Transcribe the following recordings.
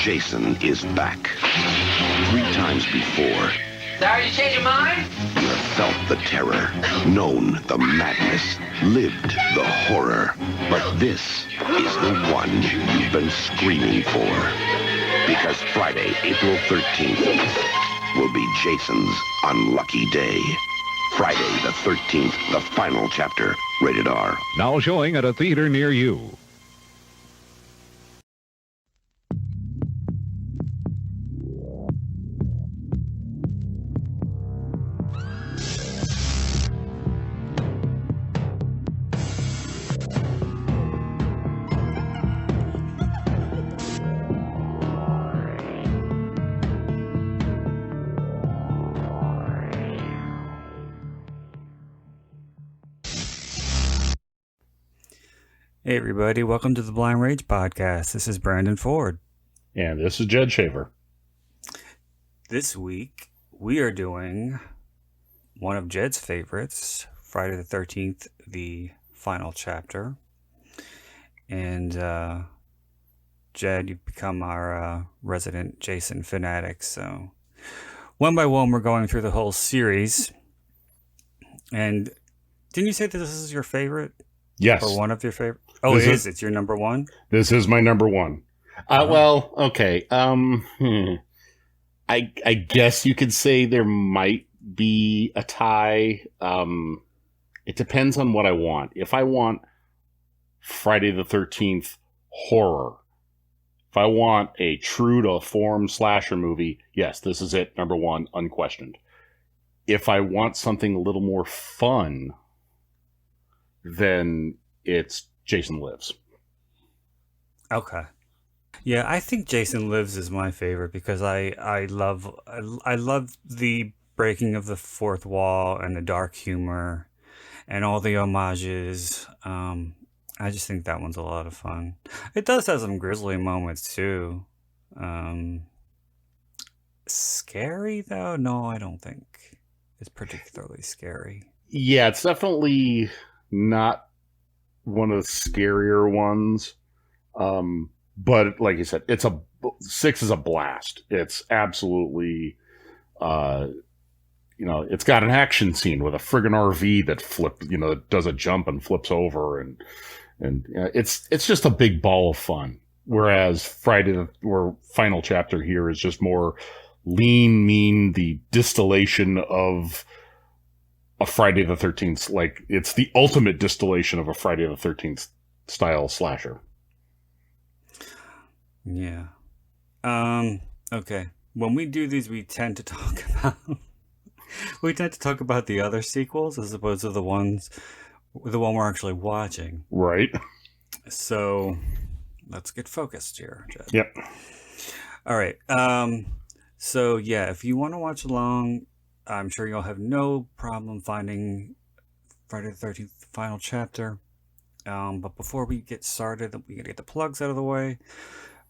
Jason is back. 3 times before, Sorry to change your mind? you have felt the terror, known the madness, lived the horror. But this is the one you've been screaming for. Because Friday, April 13th, will be Jason's unlucky day. Friday the 13th, the final chapter, rated R. Now showing at a theater near you. Hey everybody, welcome to the Blind Rage Podcast. This is Brandon Ford. And this is Jed Shaver. This week, we are doing one of Jed's favorites, Friday the 13th, the final chapter. And Jed, you've become our resident Jason fanatic, so one by one we're going through the whole series. And didn't you say that this is your favorite? Yes. Or one of your favorite? Oh, it is? It's your number one? This is my number one. Well, okay. I guess you could say there might be a tie. It depends on what I want. If I want Friday the 13th horror, if I want a true to form slasher movie, yes, this is it. Number one, unquestioned. If I want something a little more fun, then it's Jason Lives. Okay. Yeah, I think Jason Lives is my favorite because I love the breaking of the fourth wall and the dark humor and all the homages. I just think that one's a lot of fun. It does have some grisly moments too. Scary though? No, I don't think it's particularly scary. Yeah, it's definitely not one of the scarier ones. But like you said, 6 is a blast. It's absolutely, it's got an action scene with a friggin' RV that does a jump and flips over, and it's just a big ball of fun. Whereas or final chapter here is just more lean, mean, the distillation of a Friday the 13th. Like, it's the ultimate distillation of a Friday the 13th style slasher. Yeah. Okay. When we do these, we tend to talk about the other sequels as opposed to the one we're actually watching. Right. So let's get focused here, Jed. Yep. All right. So yeah, if you want to watch along, I'm sure you'll have no problem finding Friday the 13th final chapter. But before we get started, we gotta get the plugs out of the way.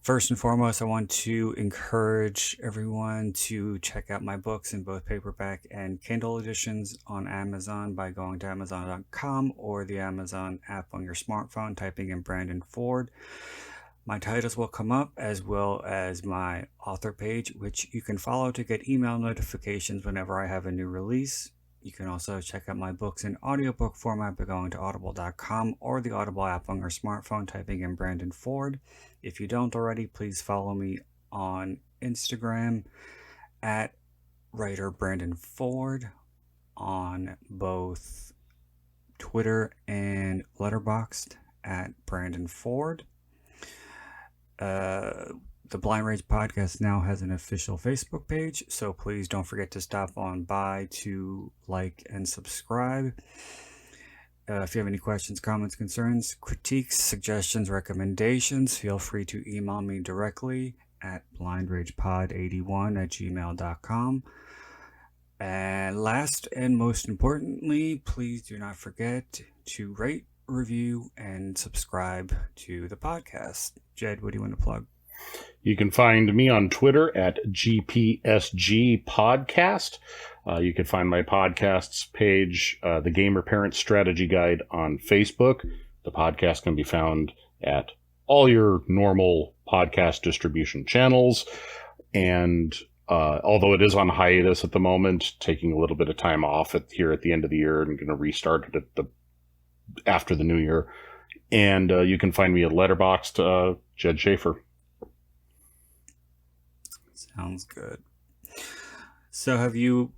First and foremost, I want to encourage everyone to check out my books in both paperback and Kindle editions on Amazon by going to Amazon.com or the Amazon app on your smartphone, typing in Brandon Ford. My titles will come up as well as my author page, which you can follow to get email notifications whenever I have a new release. You can also check out my books in audiobook format by going to audible.com or the Audible app on your smartphone, typing in Brandon Ford. If you don't already, please follow me on Instagram at writer Brandon Ford, on both Twitter and Letterboxd at Brandon Ford. The Blind Rage Podcast now has an official Facebook page, so please don't forget to stop on by to like and subscribe. If you have any questions, comments, concerns, critiques, suggestions, recommendations, feel free to email me directly at blindragepod81@gmail.com. And last and most importantly, please do not forget to rate, review, and subscribe to the podcast. Jed, what do you want to plug? You can find me on Twitter at GPSG Podcast. You can find my podcasts page, The Gamer Parent Strategy Guide, on Facebook. The podcast can be found at all your normal podcast distribution channels. And although it is on hiatus at the moment, taking a little bit of time off here at the end of the year and going to restart it after the new year. And you can find me at Letterboxd, Jed Schaefer. Sounds good. So have you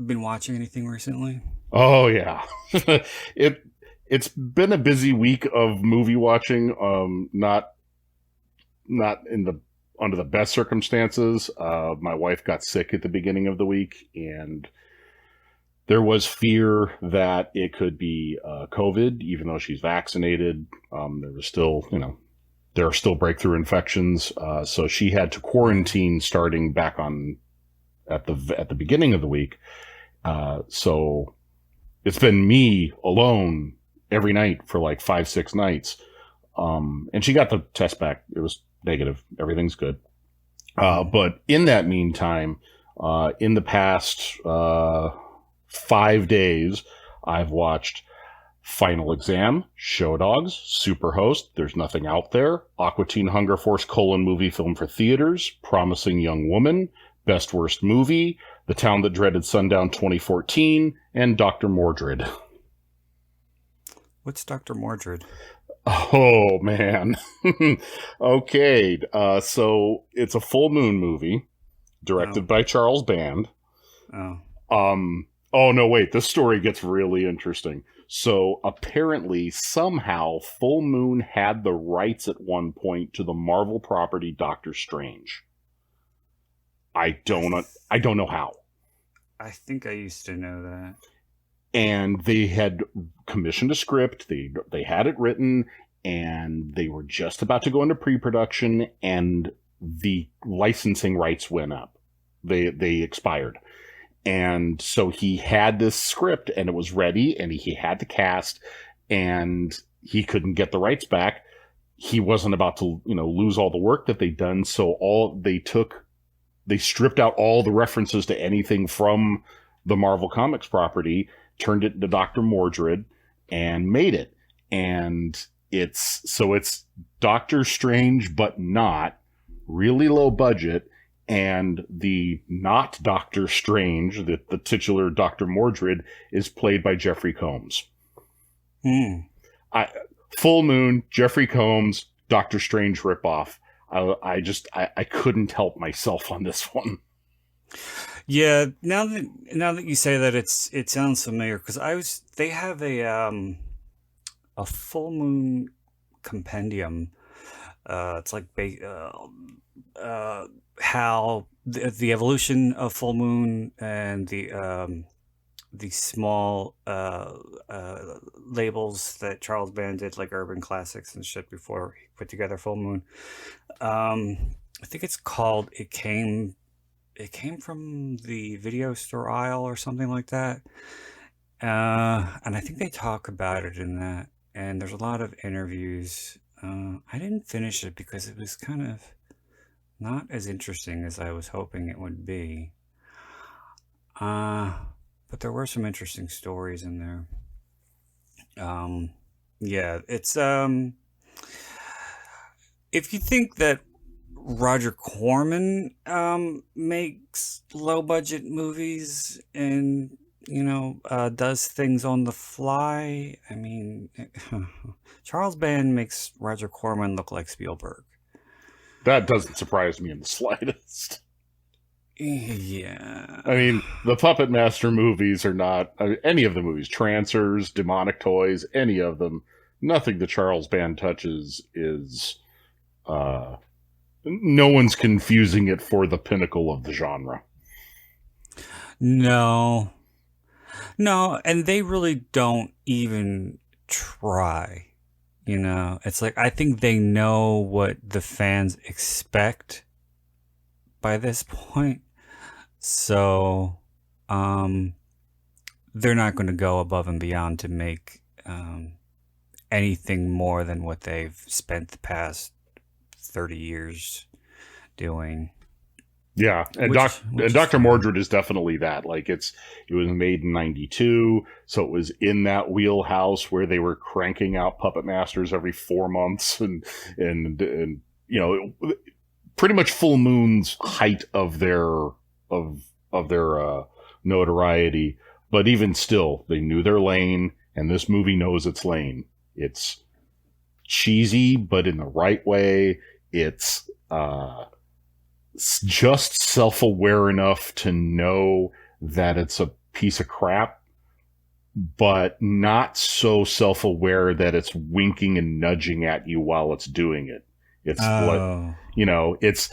been watching anything recently? Oh, yeah. It's been a busy week of movie watching. Not under the best circumstances. My wife got sick at the beginning of the week, and there was fear that it could be COVID, even though she's vaccinated. There was still, there are still breakthrough infections. So she had to quarantine starting back at the beginning of the week. So it's been me alone every night for like 5-6 nights. And she got the test back. It was negative. Everything's good. But in that meantime, in the past 5 days, I've watched Final Exam, Show Dogs, Superhost, There's Nothing Out There, Aqua Teen Hunger Force : movie film for theaters, Promising Young Woman, Best Worst Movie, The Town That Dreaded Sundown 2014, and Dr. Mordred. What's Dr. Mordred? Oh, man. Okay. So it's a full moon movie directed by Charles Band. Oh. Oh, no, wait. This story gets really interesting. So apparently, somehow, Full Moon had the rights at one point to the Marvel property Doctor Strange. I don't know how. I think I used to know that. And they had commissioned a script. They had it written, and they were just about to go into pre-production, and the licensing rights went up. They expired. And so he had this script, and it was ready, and he had the cast, and he couldn't get the rights back. He wasn't about to, lose all the work that they'd done. So they stripped out all the references to anything from the Marvel Comics property, turned it into Dr. Mordred, and made it. And it's Doctor Strange, but not really low budget. And the not Doctor Strange, the titular Dr. Mordred, is played by Jeffrey Combs. Full Moon, Jeffrey Combs, Doctor Strange ripoff. I couldn't help myself on this one. Yeah, now that you say that, it sounds familiar, because they have a Full Moon compendium. It's like how the evolution of Full Moon and the small labels that Charles Band did, like Urban Classics and shit, before he put together Full Moon. I think it's called It Came from the video store aisle or something like that. And I think they talk about it in that. And there's a lot of interviews. I didn't finish it because it was kind of not as interesting as I was hoping it would be. But there were some interesting stories in there. Yeah, it's if you think that Roger Corman makes low budget movies and does things on the fly, I mean, Charles Band makes Roger Corman look like Spielberg. That doesn't surprise me in the slightest. Yeah. I mean, the Puppet Master movies are not any of the movies, Trancers, Demonic Toys, any of them. Nothing that Charles Band touches is no one's confusing it for the pinnacle of the genre. No, and they really don't even try. It's like, I think they know what the fans expect by this point. So, they're not going to go above and beyond to make anything more than what they've spent the past 30 years doing. Yeah, and Dr. Mordred is definitely that. Like, it was made in 92, so it was in that wheelhouse where they were cranking out Puppet Masters every 4 months and you know, pretty much Full Moon's height of their notoriety. But even still, they knew their lane, and this movie knows its lane. It's cheesy, but in the right way. It's just self-aware enough to know that it's a piece of crap, but not so self-aware that it's winking and nudging at you while it's doing it. It's like, you know, it's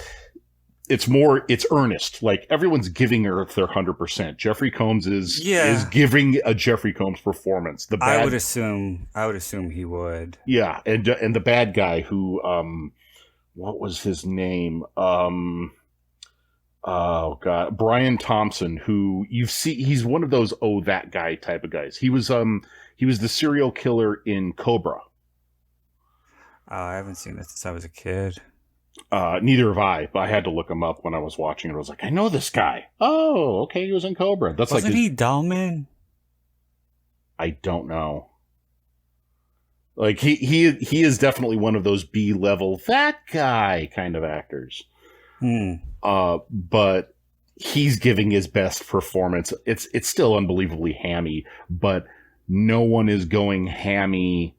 earnest. Like, everyone's giving her their 100%. Jeffrey Combs is giving a Jeffrey Combs performance. I would assume he would. Yeah, and the bad guy who, what was his name? Oh God, Brian Thompson, who he's one of those that guy type of guys. He was the serial killer in Cobra. I haven't seen it since I was a kid. Neither have I, but I had to look him up when I was watching it. I was like, I know this guy. Oh, okay, he was in Cobra. Wasn't he Dahlman? I don't know. Like, he is definitely one of those B-level, that guy kind of actors. But he's giving his best performance. It's still unbelievably hammy, but no one is going hammy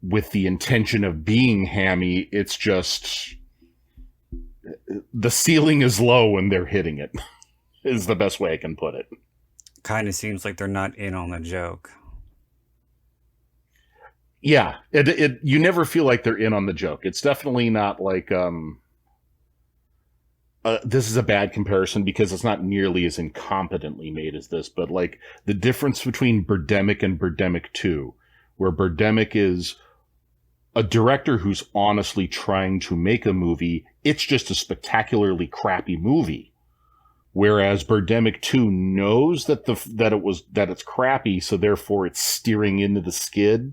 with the intention of being hammy. It's just the ceiling is low when they're hitting it, is the best way I can put it. Kind of seems like they're not in on the joke. Yeah, you never feel like they're in on the joke. It's definitely not like this is a bad comparison because it's not nearly as incompetently made as this, but like the difference between Birdemic and Birdemic 2, where Birdemic is a director who's honestly trying to make a movie. It's just a spectacularly crappy movie. Whereas Birdemic 2 knows that it's crappy, so therefore it's steering into the skid.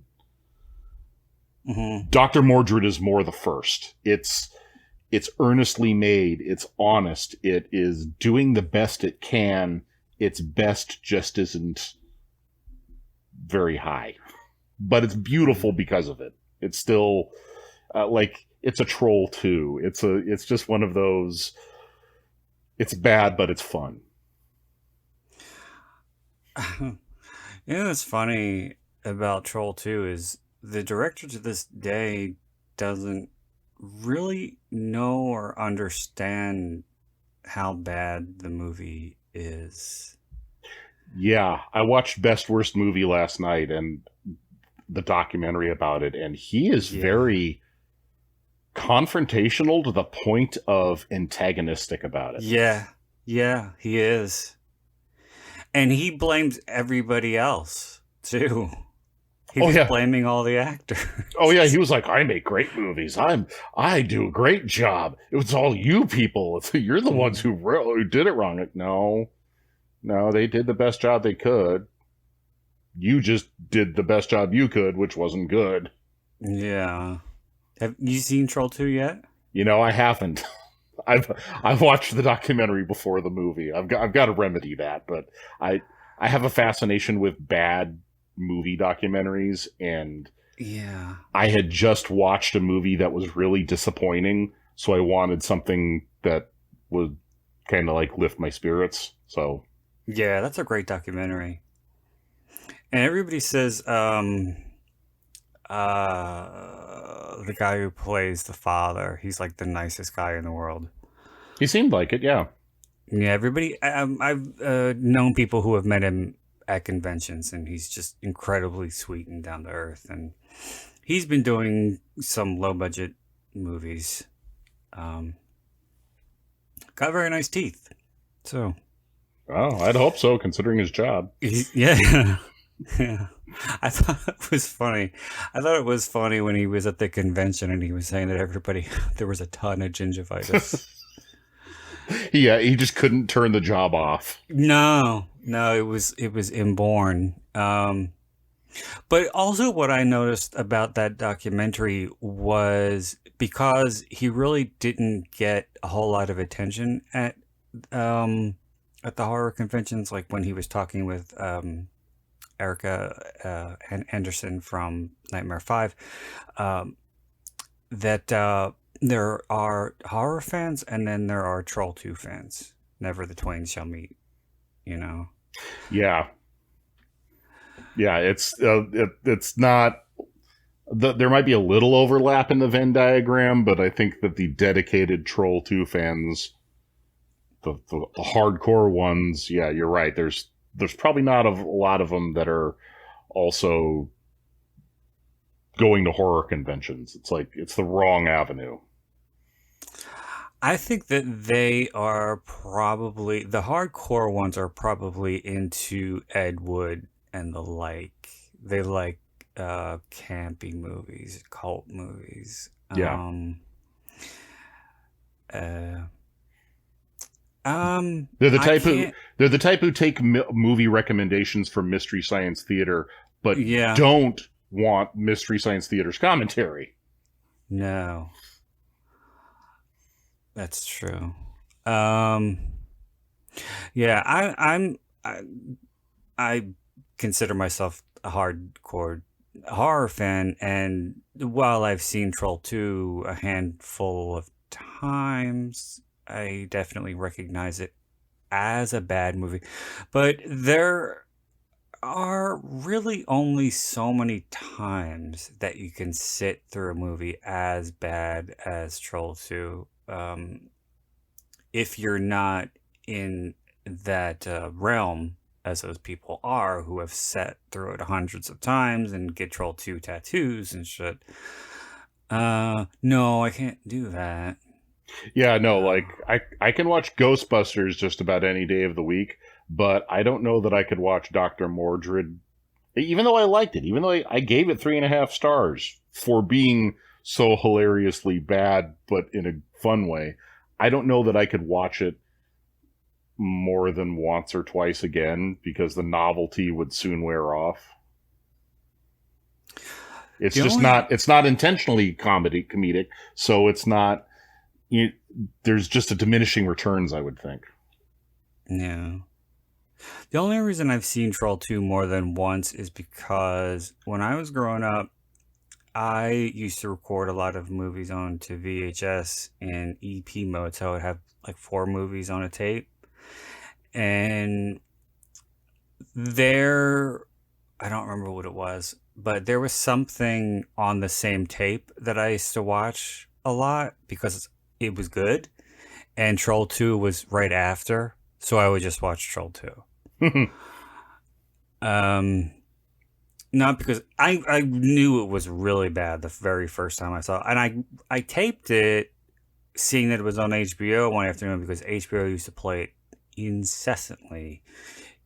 Mm-hmm. Dr. Mordred is more the first. It's earnestly made. It's honest. It is doing the best it can. Its best just isn't very high, but it's beautiful because of it. It's still like it's a Troll 2. It's just one of those. It's bad, but it's fun. You know what's funny about Troll 2 is the director to this day doesn't really know or understand how bad the movie is. Yeah, I watched Best Worst Movie last night and the documentary about it, and he is very confrontational to the point of antagonistic about it. Yeah, he is. And he blames everybody else, too. He was blaming all the actors. Oh yeah, he was like, I make great movies. I do a great job. It was all you people. You're the ones who did it wrong. Like, no, they did the best job they could. You just did the best job you could, which wasn't good. Yeah. Have you seen Troll 2 yet? You know, I haven't. I've watched the documentary before the movie. I've got to remedy that, but I have a fascination with bad movie documentaries, and I had just watched a movie that was really disappointing, so I wanted something that would kind of like lift my spirits. So yeah, that's a great documentary. And everybody says the guy who plays the father, he's like the nicest guy in the world. He seemed like it, yeah. Yeah, everybody. I've known people who have met him at conventions, and he's just incredibly sweet and down to earth. And he's been doing some low budget movies. Got very nice teeth. So, oh, I'd hope so, considering his job. Yeah. Yeah, I thought it was funny. I thought it was funny when he was at the convention and he was saying that there was a ton of gingivitis. Yeah, he just couldn't turn the job off. No, it was inborn. But also what I noticed about that documentary was because he really didn't get a whole lot of attention at the horror conventions, like when he was talking with Erica Anderson from Nightmare 5, that there are horror fans, and then there are Troll 2 fans. Never the twain shall meet, you know? Yeah. Yeah, it's not... there might be a little overlap in the Venn diagram, but I think that the dedicated Troll 2 fans, the hardcore ones, yeah, you're right. There's probably not a lot of them that are also going to horror conventions. It's like, it's the wrong avenue. I think that they are probably, the hardcore ones are probably into Ed Wood and the like. They like campy movies, cult movies. Yeah. They're the type who take movie recommendations from Mystery Science Theater, but don't want Mystery Science Theater's commentary. No, that's true. I consider myself a hardcore horror fan, and while I've seen Troll 2 a handful of times, I definitely recognize it as a bad movie. But there are really only so many times that you can sit through a movie as bad as Troll 2. If you're not in that realm, as those people are who have sat through it hundreds of times and get Troll 2 tattoos and shit. No, I can't do that. Yeah, no, like, I can watch Ghostbusters just about any day of the week, but I don't know that I could watch Dr. Mordred, even though I liked it, even though I gave it 3.5 stars for being so hilariously bad, but in a fun way. I don't know that I could watch it more than once or twice again, because the novelty would soon wear off. It's it's not intentionally comedic, so it's not, there's just a diminishing returns, I would think. Yeah. The only reason I've seen Troll 2 more than once is because when I was growing up, I used to record a lot of movies onto VHS and EP mode, so I would have like 4 movies on a tape. And I don't remember what it was, but there was something on the same tape that I used to watch a lot because it was good, and Troll 2 was right after, so I would just watch Troll 2. Not because I knew it was really bad the very first time I saw it, and I taped it seeing that it was on HBO one afternoon because HBO used to play it incessantly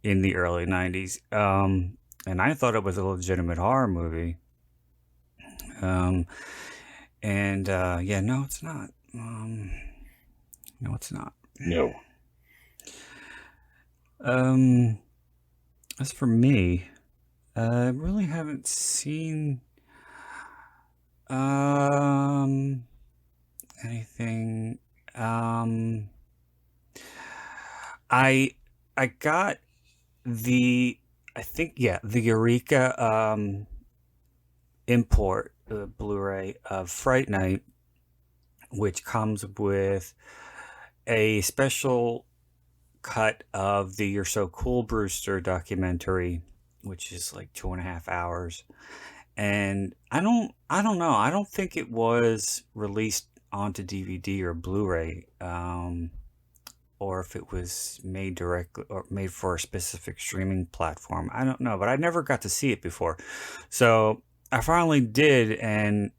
in the early 90s, and I thought it was a legitimate horror movie, no, it's not. No, it's not. No. As for me, I really haven't seen anything. I got the Eureka import Blu-ray of Fright Night, which comes with a special cut of the You're So Cool, Brewster documentary, which is like 2.5 hours. And I don't know. I don't think it was released onto DVD or Blu-ray, or if it was made directly or made for a specific streaming platform. I don't know, but I never got to see it before. So I finally did, and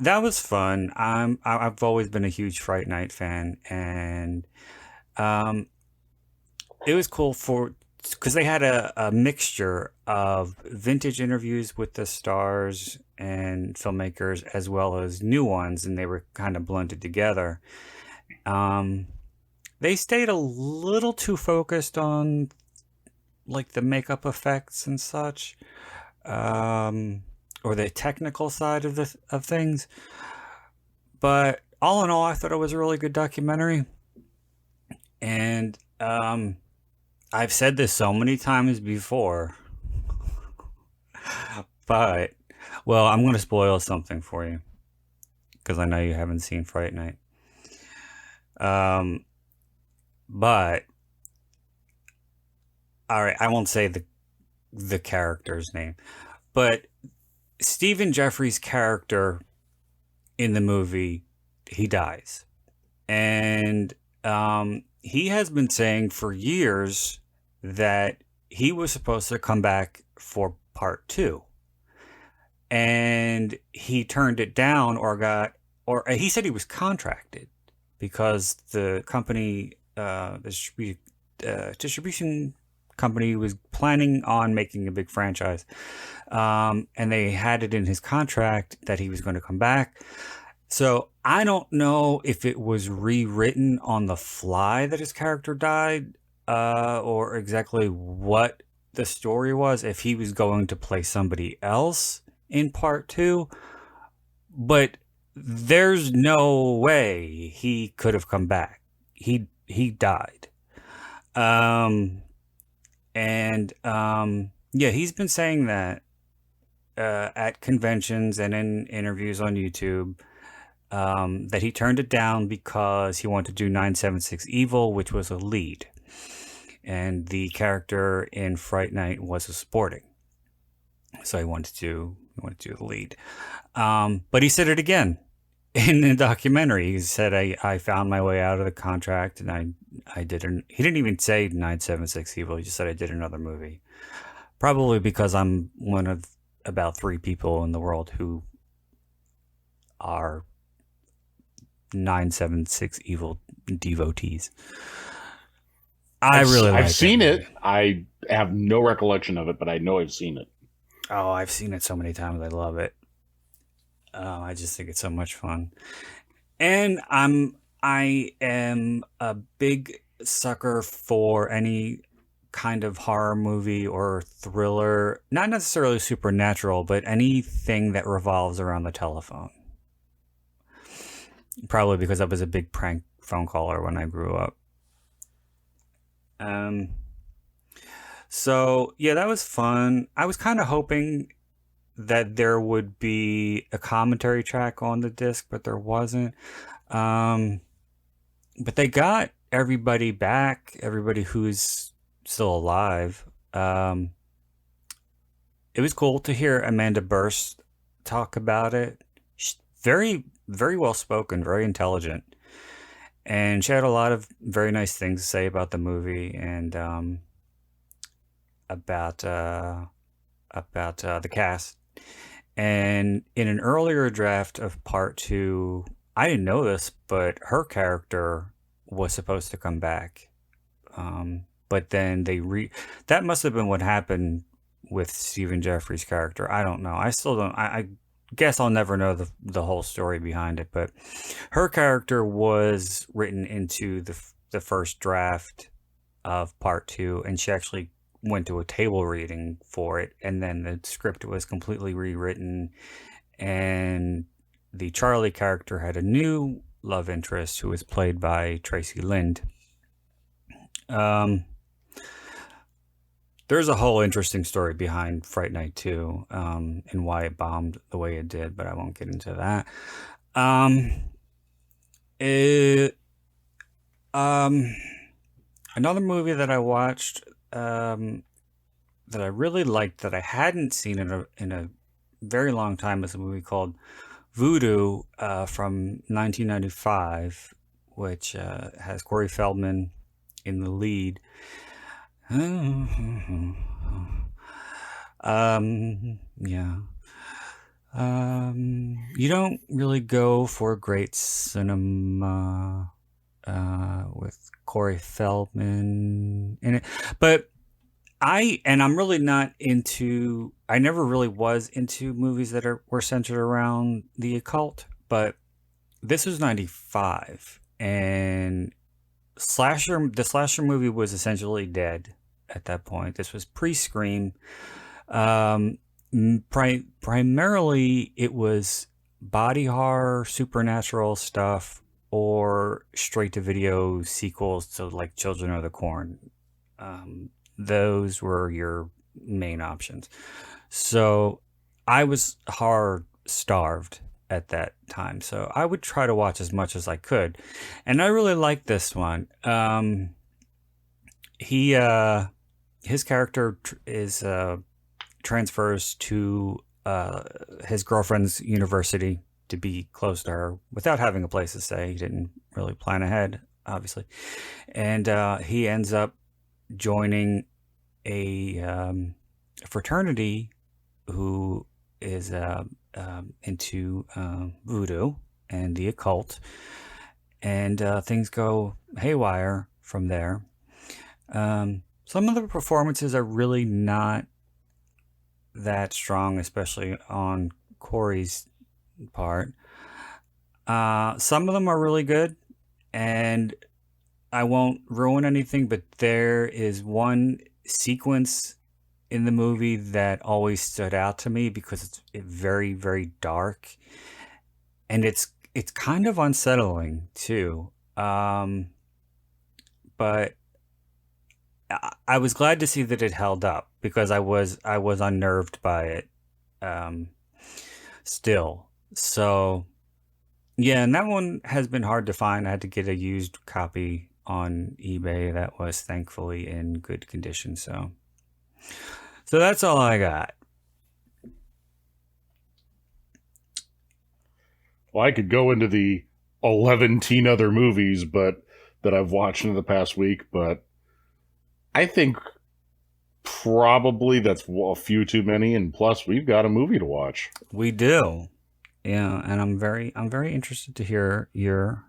that was fun. I've always been a huge Fright Night fan, and it was cool because they had a mixture of vintage interviews with the stars and filmmakers as well as new ones, and they were kind of blended together. They stayed a little too focused on like the makeup effects and such, or the technical side of things. But all in all, I thought it was a really good documentary. And I've said this so many times before, but, well, I'm going to spoil something for you. because I know you haven't seen Fright Night. But all right, I won't say the character's name, but Stephen Jeffries' character in the movie, he dies, and he has been saying for years that he was supposed to come back for part 2, and he turned it down, or he said he was contracted because the company, distribution company, was planning on making a big franchise, and they had it in his contract that he was going to come back. So I don't know if it was rewritten on the fly that his character died, or exactly what the story was, if he was going to play somebody else in part 2, but there's no way he could have come back. He died. Yeah, he's been saying that at conventions and in interviews on YouTube, that he turned it down because he wanted to do 976 Evil, which was a lead, and the character in Fright Night was a supporting, so he wanted to do the lead. But he said it again in the documentary. He said, I found my way out of the contract, and I didn't. He didn't even say 976 Evil. He just said I did another movie. Probably because I'm one of about 3 people in the world who are 976 Evil devotees. I've seen it. I have no recollection of it, but I know I've seen it. Oh, I've seen it so many times. I love it. I just think it's so much fun. And I am a big sucker for any kind of horror movie or thriller, not necessarily supernatural, but anything that revolves around the telephone. Probably because I was a big prank phone caller when I grew up. So yeah, that was fun. I was kind of hoping that there would be a commentary track on the disc, but there wasn't. But they got everybody back, everybody who's still alive. It was cool to hear Amanda Burst talk about it. She's very, very well spoken, very intelligent, and she had a lot of very nice things to say about the movie and about the cast. And in an earlier draft of part 2, I didn't know this, but her character was supposed to come back. But then that must have been what happened with Stephen Jeffries' character. I don't know. I still don't. I guess I'll never know the whole story behind it. But her character was written into the first draft of part 2, and she actually went to a table reading for it, and then the script was completely rewritten, and the Charlie character had a new love interest who was played by Tracy Lind. There's a whole interesting story behind Fright Night 2, and why it bombed the way it did, but I won't get into that. Another movie that I watched that I really liked, that I hadn't seen in a very long time, is a movie called Voodoo from 1995, which has Corey Feldman in the lead. Yeah. You don't really go for great cinema with Corey Feldman in it, but I'm really not into. I never really was into movies that were centered around the occult, but this was 95, and the slasher movie was essentially dead at that point. This was pre-Scream. Primarily, it was body horror, supernatural stuff, or straight-to-video sequels to like Children of the Corn. Those were your main options. So I was horror starved at that time. So I would try to watch as much as I could. And I really like this one. His character is transfers to his girlfriend's university to be close to her without having a place to stay. He didn't really plan ahead, obviously. And he ends up joining a fraternity who is into voodoo and the occult. And things go haywire from there. Some of the performances are really not that strong, especially on Corey's part. Some of them are really good, and I won't ruin anything, but there is one sequence in the movie that always stood out to me because it's very, very dark, and it's kind of unsettling too. But I was glad to see that it held up because I was unnerved by it still. So yeah, and that one has been hard to find. I had to get a used copy on eBay that was thankfully in good condition. So that's all I got. Well, I could go into the 11 other movies but that I've watched in the past week, but I think probably that's a few too many, and plus we've got a movie to watch. We do, yeah, and I'm very interested to hear your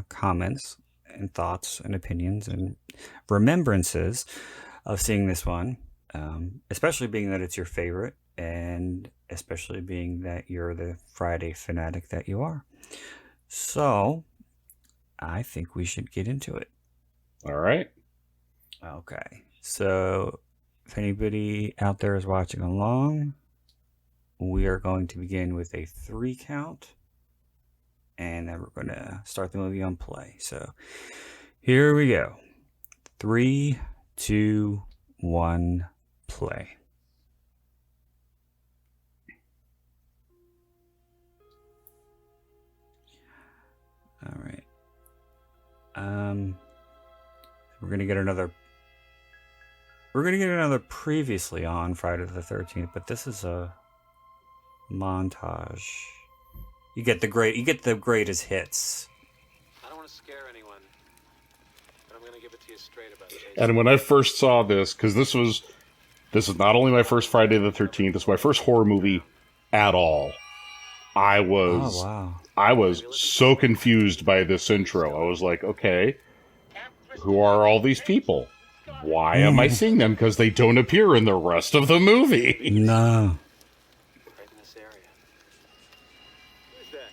comments and thoughts and opinions and remembrances of seeing this one, especially being that it's your favorite, and especially being that you're the Friday fanatic that you are. So, I think we should get into it. All right. Okay, so if anybody out there is watching along, we are going to begin with a 3 count, and then we're going to start the movie on play. So here we go. 3, 2, 1, play. All right. We're going to get another previously on Friday the 13th, but this is a montage. You get the greatest hits. I don't want to scare anyone, but I'm going to give it to you straight about Jason. And when I first saw this, because this is not only my first Friday the 13th, it's my first horror movie at all. I was so confused by this intro. I was like, okay, who are all these people? Why am I seeing them? Because they don't appear in the rest of the movie. No. Right in this area. Who's that?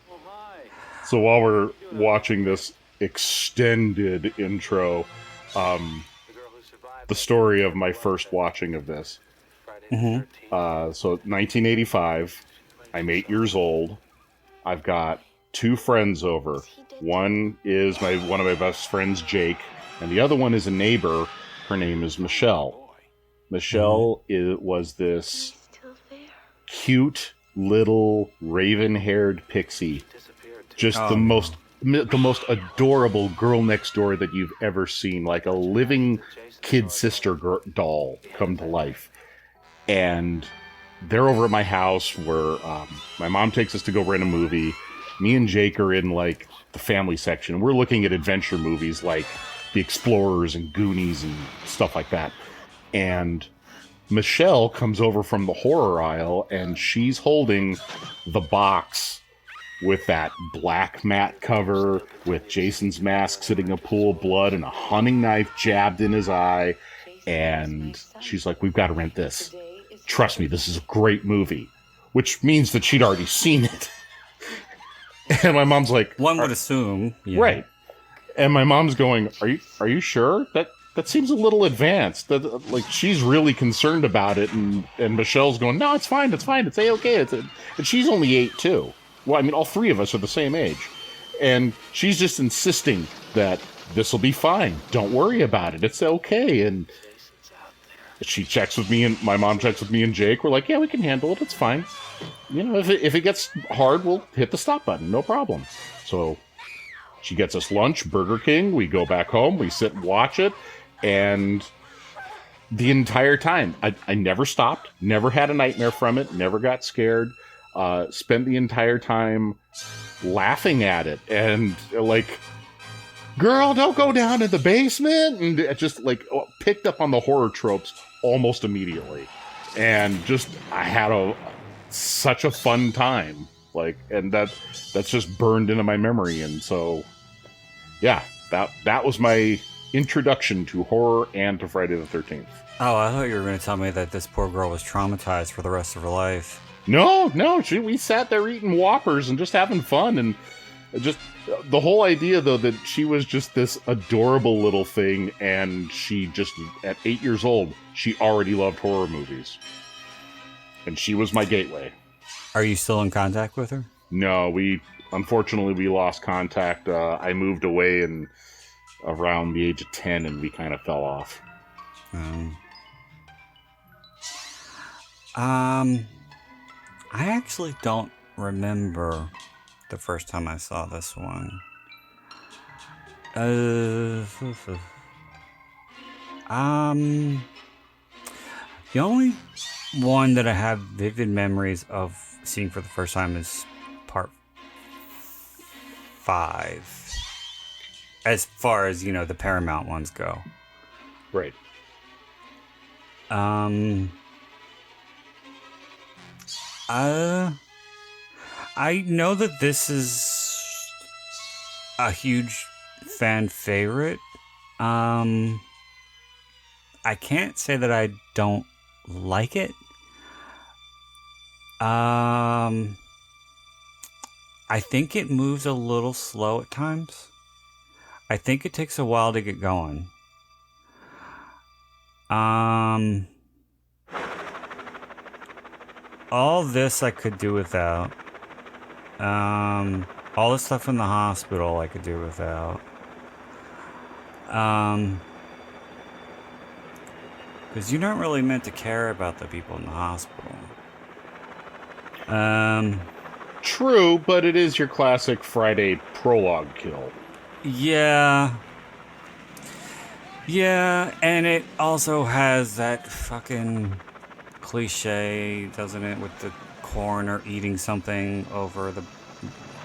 Oh, hi. So while we're watching this extended intro, The girl who survived the story of my first watching of this. Friday the 13th. So 1985, I'm 8 years old. I've got 2 friends over. One is one of my best friends, Jake, and the other one is a neighbor. Her name is Michelle. Michelle was this cute little raven-haired pixie, just the most adorable girl next door that you've ever seen, like a living kid sister doll come to life. And they're over at my house where my mom takes us to go rent a movie. Me and Jake are in like the family section. We're looking at adventure movies like The Explorers and Goonies and stuff like that. And Michelle comes over from the horror aisle, and she's holding the box with that black mat cover with Jason's mask sitting in a pool of blood and a hunting knife jabbed in his eye. And she's like, we've got to rent this. Trust me, this is a great movie. Which means that she'd already seen it. And my mom's like... One would assume. Yeah. Right. And my mom's going, are you sure? That seems a little advanced. Like, she's really concerned about it. And Michelle's going, no, it's fine. It's A-okay. And she's only 8, too. Well, I mean, all 3 of us are the same age. And she's just insisting that this will be fine. Don't worry about it. It's okay. And She checks with me, and my mom checks with me and Jake. We're like, yeah, we can handle it. It's fine. You know, if it gets hard, we'll hit the stop button. No problem. So she gets us lunch, Burger King. We go back home. We sit and watch it. And the entire time, I never stopped. Never had a nightmare from it. Never got scared. Spent the entire time laughing at it. And like, girl, don't go down to the basement. And it just like picked up on the horror tropes almost immediately. And just, I had such a fun time. Like, and that's just burned into my memory. And so, yeah, that was my introduction to horror and to Friday the 13th. Oh, I thought you were going to tell me that this poor girl was traumatized for the rest of her life. No, we sat there eating Whoppers and just having fun, and just the whole idea, though, that she was just this adorable little thing, and she just, at 8 years old, she already loved horror movies. And she was my gateway. Are you still in contact with her? No, unfortunately, we lost contact. I moved away around the age of 10, and we kind of fell off. I actually don't remember the first time I saw this one. The only one that I have vivid memories of seeing for the first time is part 5. As far as, the Paramount ones go. Right. I know that this is a huge fan favorite. I can't say that I don't like it. I think it moves a little slow at times. I think it takes a while to get going. All this I could do without. All the stuff in the hospital I could do without. Because you're not really meant to care about the people in the hospital. True, but it is your classic Friday prologue kill. Yeah. Yeah, and it also has that fucking cliche, doesn't it, with the coroner eating something over the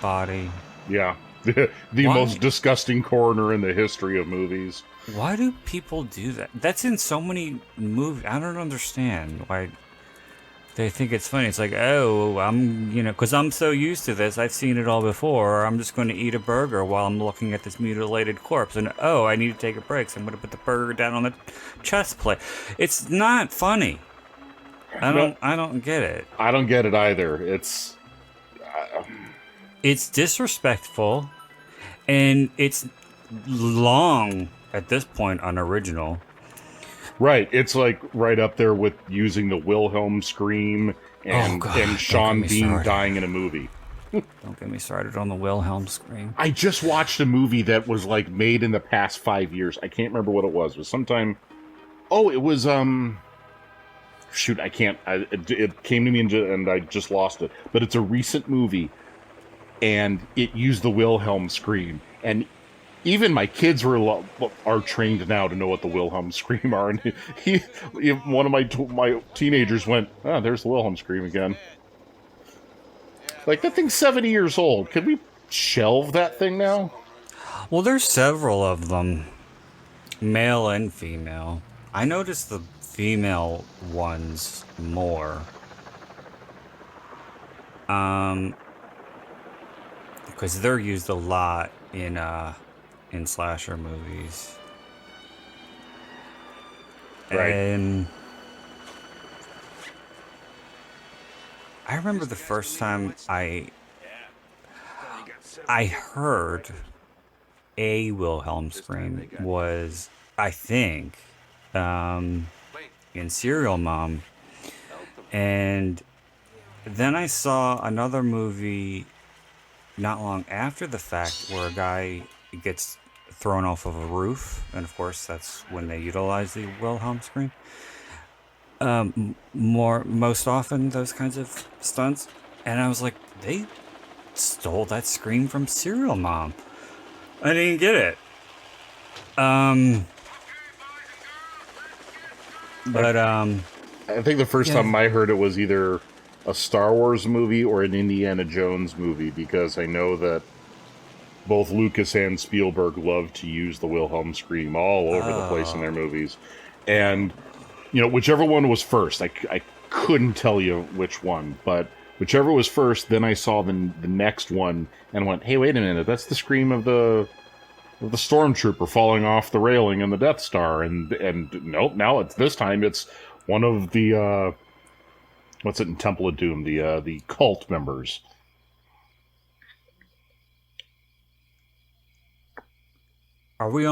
body. Yeah. The most disgusting coroner in the history of movies. Why do people do that? That's in so many movies. I don't understand why they think it's funny. It's like, oh, because I'm so used to this. I've seen it all before. I'm just going to eat a burger while I'm looking at this mutilated corpse. And, oh, I need to take a break, so I'm going to put the burger down on the chest plate. It's not funny. I don't get it. I don't get it either. It's disrespectful, and it's long at this point unoriginal. Right, it's like right up there with using the Wilhelm scream and Sean Bean dying in a movie. Don't get me started on the Wilhelm scream. I just watched a movie that was like made in the past 5 years. I can't remember what it was. It was sometime. Oh, it was shoot, I can't. It came to me and I just lost it. But it's a recent movie, and it used the Wilhelm scream. And even my kids are trained now to know what the Wilhelm scream are. And one of my teenagers went, "Oh, there's the Wilhelm scream again." Like, that thing's 70 years old. Could we shelve that thing now? Well, there's several of them, male and female. I noticed the female ones more. Because they're used a lot in slasher movies. Right. And I remember the first time I heard a Wilhelm scream was, I think, in Serial Mom. And then I saw another movie not long after the fact where a guy gets thrown off of a roof, and of course that's when they utilize the Wilhelm scream. most often those kinds of stunts, and I was like, they stole that scream from Serial Mom. I didn't get it. I think the first time I heard it was either a Star Wars movie or an Indiana Jones movie, because I know that both Lucas and Spielberg love to use the Wilhelm scream all over the place in their movies. And, whichever one was first, I couldn't tell you which one, but whichever was first, then I saw the next one and went, hey, wait a minute, that's the scream of the stormtrooper falling off the railing in the Death Star. And nope, now this time it's one of the, what's it in Temple of Doom, the cult members. We're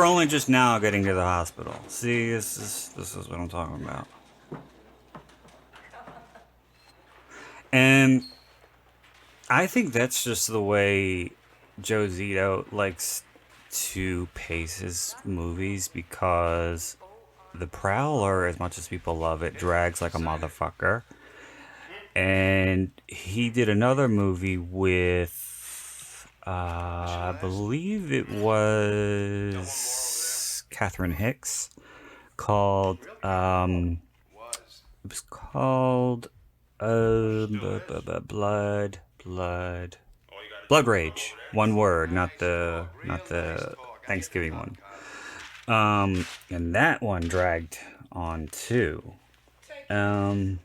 only just now getting to the hospital. See, this is what I'm talking about. And I think that's just the way Joe Zito likes to pace his movies, because The Prowler, as much as people love it, drags like a motherfucker. And he did another movie with, I believe it was Catherine Hicks, called, Blood Rage. One word, not the Thanksgiving one. And that one dragged on too. You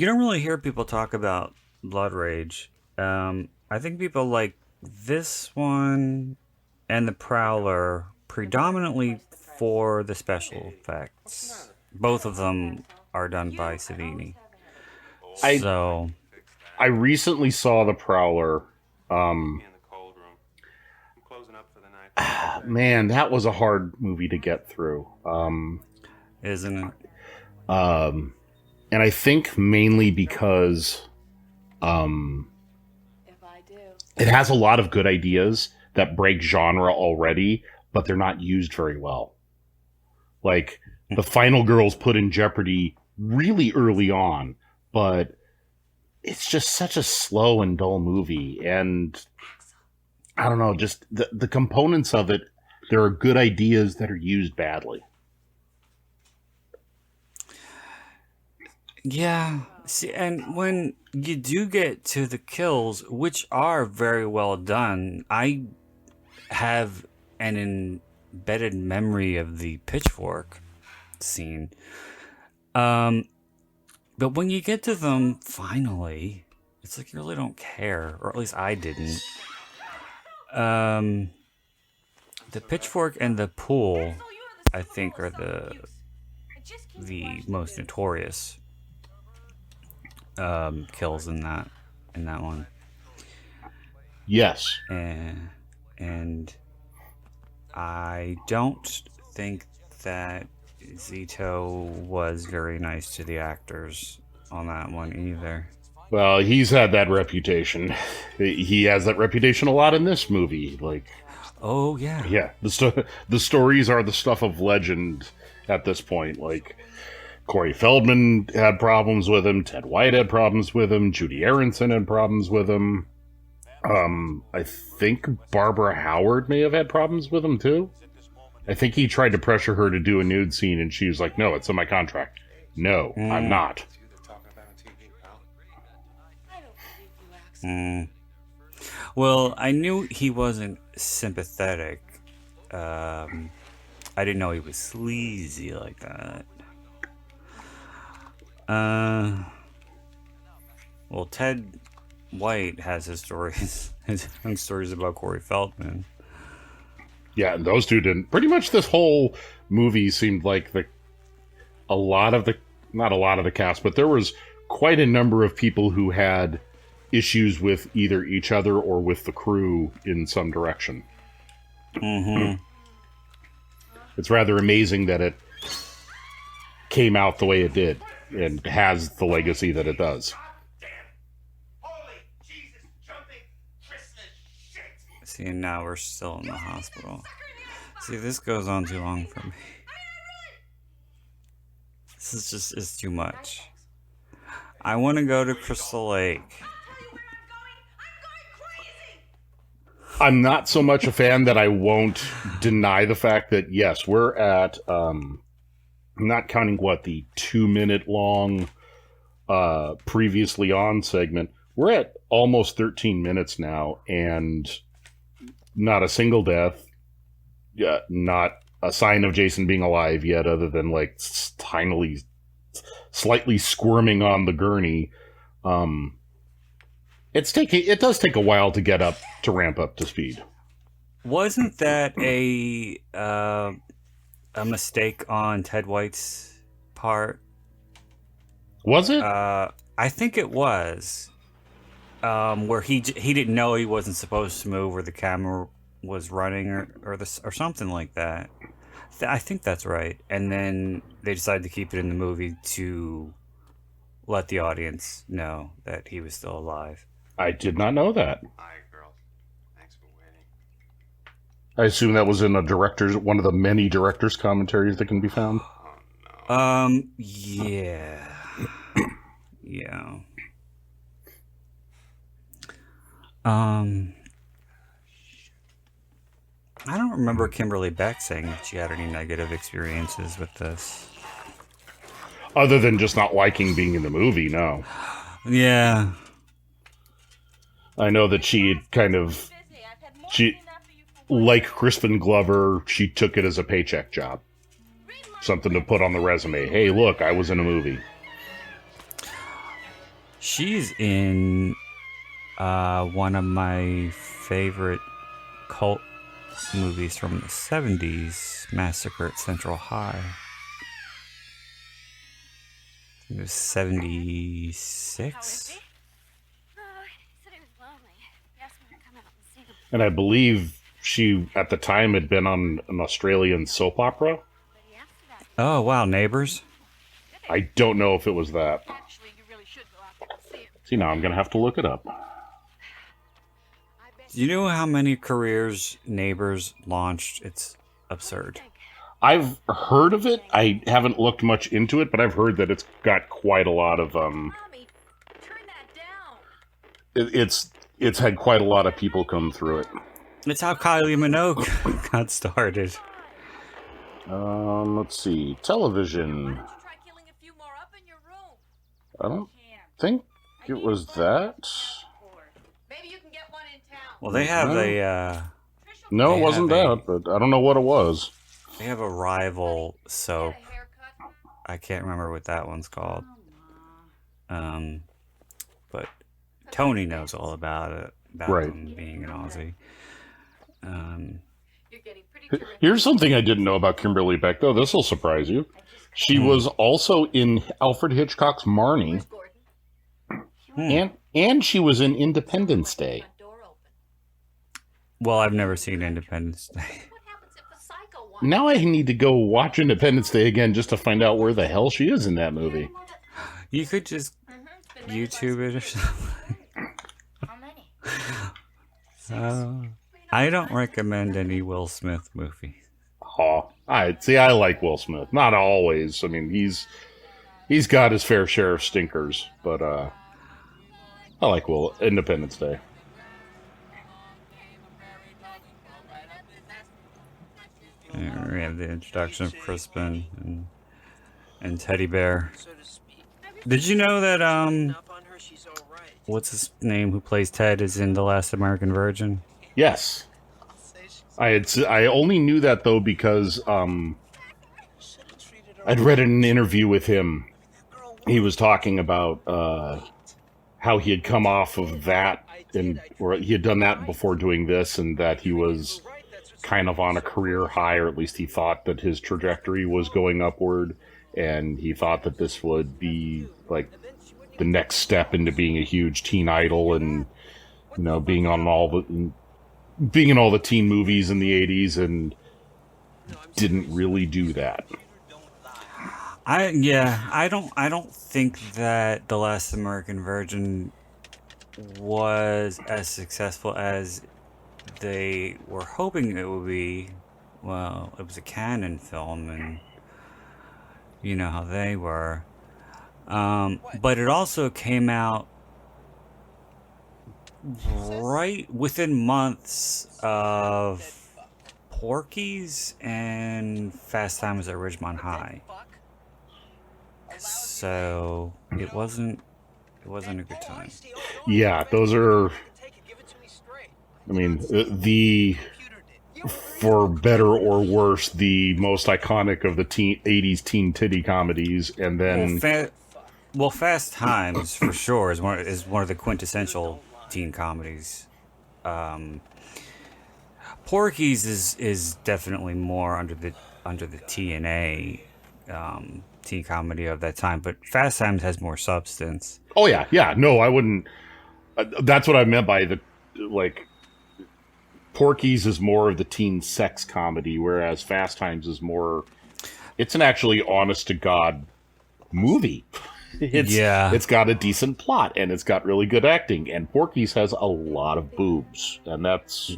don't really hear people talk about Blood Rage. I think people like this one and The Prowler predominantly for the special effects. Both of them are done by Savini. I recently saw The Prowler. Man, that was a hard movie to get through. Isn't it? And I think mainly because it has a lot of good ideas that break genre already, but they're not used very well. Like, the final girl's put in jeopardy really early on, but it's just such a slow and dull movie. And I don't know, just the components of it, there are good ideas that are used badly. Yeah. See, and when you do get to the kills, which are very well done, I have an embedded memory of the pitchfork scene. But when you get to them, finally, it's like you really don't care, or at least I didn't. The pitchfork and the pool, I think, are the most notorious kills in that one. Yes. And I don't think that Zito was very nice to the actors on that one either. Well, he's had that reputation. He has that reputation a lot in this movie. Like, oh yeah, yeah. The stories are the stuff of legend at this point. Like, Corey Feldman had problems with him. Ted White had problems with him. Judy Aronson had problems with him. I think Barbara Howard may have had problems with him too. I think he tried to pressure her to do a nude scene, and she was like, "No, it's in my contract." No, I'm not. Well, I knew he wasn't sympathetic. I didn't know he was sleazy like that. Well, Ted White has his stories, his own stories about Corey Feldman. Yeah, and those two didn't. Pretty much this whole movie seemed like not a lot of the cast, but there was quite a number of people who had issues with either each other or with the crew in some direction. Mm-hmm. It's rather amazing that it came out the way it did and has the legacy that it does. See, and now we're still in the hospital. See, this goes on too long for me. This is just it's too much. I want to go to Crystal Lake. I'm not so much a fan that I won't deny the fact that, yes, we're at, not counting the 2-minute long previously on segment, we're at almost 13 minutes now, and not a single death, not a sign of Jason being alive yet, other than like slightly squirming on the gurney. It does take a while to ramp up to speed. Wasn't that a mistake on Ted White's part? Was it? I think it was. Where he didn't know he wasn't supposed to move, or the camera was running, or something like that. I think that's right. And then they decided to keep it in the movie to let the audience know that he was still alive. I did not know that. Hi, girls. Thanks for waiting. I assume that was in one of the many director's commentaries that can be found. Yeah. Yeah. I don't remember Kimberly Beck saying that she had any negative experiences with this. Other than just not liking being in the movie, no. Yeah. I know that like Crispin Glover, she took it as a paycheck job. Something to put on the resume. Hey, look, I was in a movie. She's in one of my favorite cult movies from the 70s, Massacre at Central High. It was 76. And I believe she, at the time, had been on an Australian soap opera. Oh, wow, Neighbours? I don't know if it was that. See, now I'm going to have to look it up. Do you know how many careers Neighbours launched? It's absurd. I've heard of it. I haven't looked much into it, but I've heard that it's got quite a lot of it's had quite a lot of people come through it. It's how Kylie Minogue got started. Let's see. Television. I don't think it was that. Well, they have No, it wasn't that, but I don't know what it was. They have a rival soap. I can't remember what that one's called. But Tony knows all about it. About them being an Aussie. Here's something I didn't know about Kimberly Beck, though. This will surprise you. She was also in Alfred Hitchcock's Marnie. And she was in Independence Day. Well, I've never seen Independence Day. Now I need to go watch Independence Day again just to find out where the hell she is in that movie. You could just YouTube it or something. I don't recommend any Will Smith movie. Oh, I like Will Smith. Not always. I mean, he's got his fair share of stinkers, but I like Independence Day. We have the introduction of Crispin and Teddy Bear. Did you know that what's his name who plays Ted is in The Last American Virgin? Yes. I only knew that though because I'd read an interview with him. He was talking about how he had come off of that or he had done that before doing this, and that he was kind of on a career high, or at least he thought that his trajectory was going upward, and he thought that this would be like the next step into being a huge teen idol, and being in all the teen movies in the 80s, and didn't really do that. I don't think that The Last American Virgin was as successful as they were hoping it would be well, it was a Canon film, and you know how they were. But it also came out right within months of Porky's and Fast Times at Ridgemont High. So it wasn't a good time. Yeah, those are. I mean, the for better or worse, the most iconic of the 80s teen titty comedies, and then Fast Times for sure is one of the quintessential teen comedies. Porky's is definitely more under the TNA teen comedy of that time, but Fast Times has more substance. Oh yeah. No, I wouldn't. That's what I meant by the like. Porky's is more of the teen sex comedy, whereas Fast Times is more. It's an actually honest to God movie. It's got a decent plot and it's got really good acting. And Porky's has a lot of boobs, and that's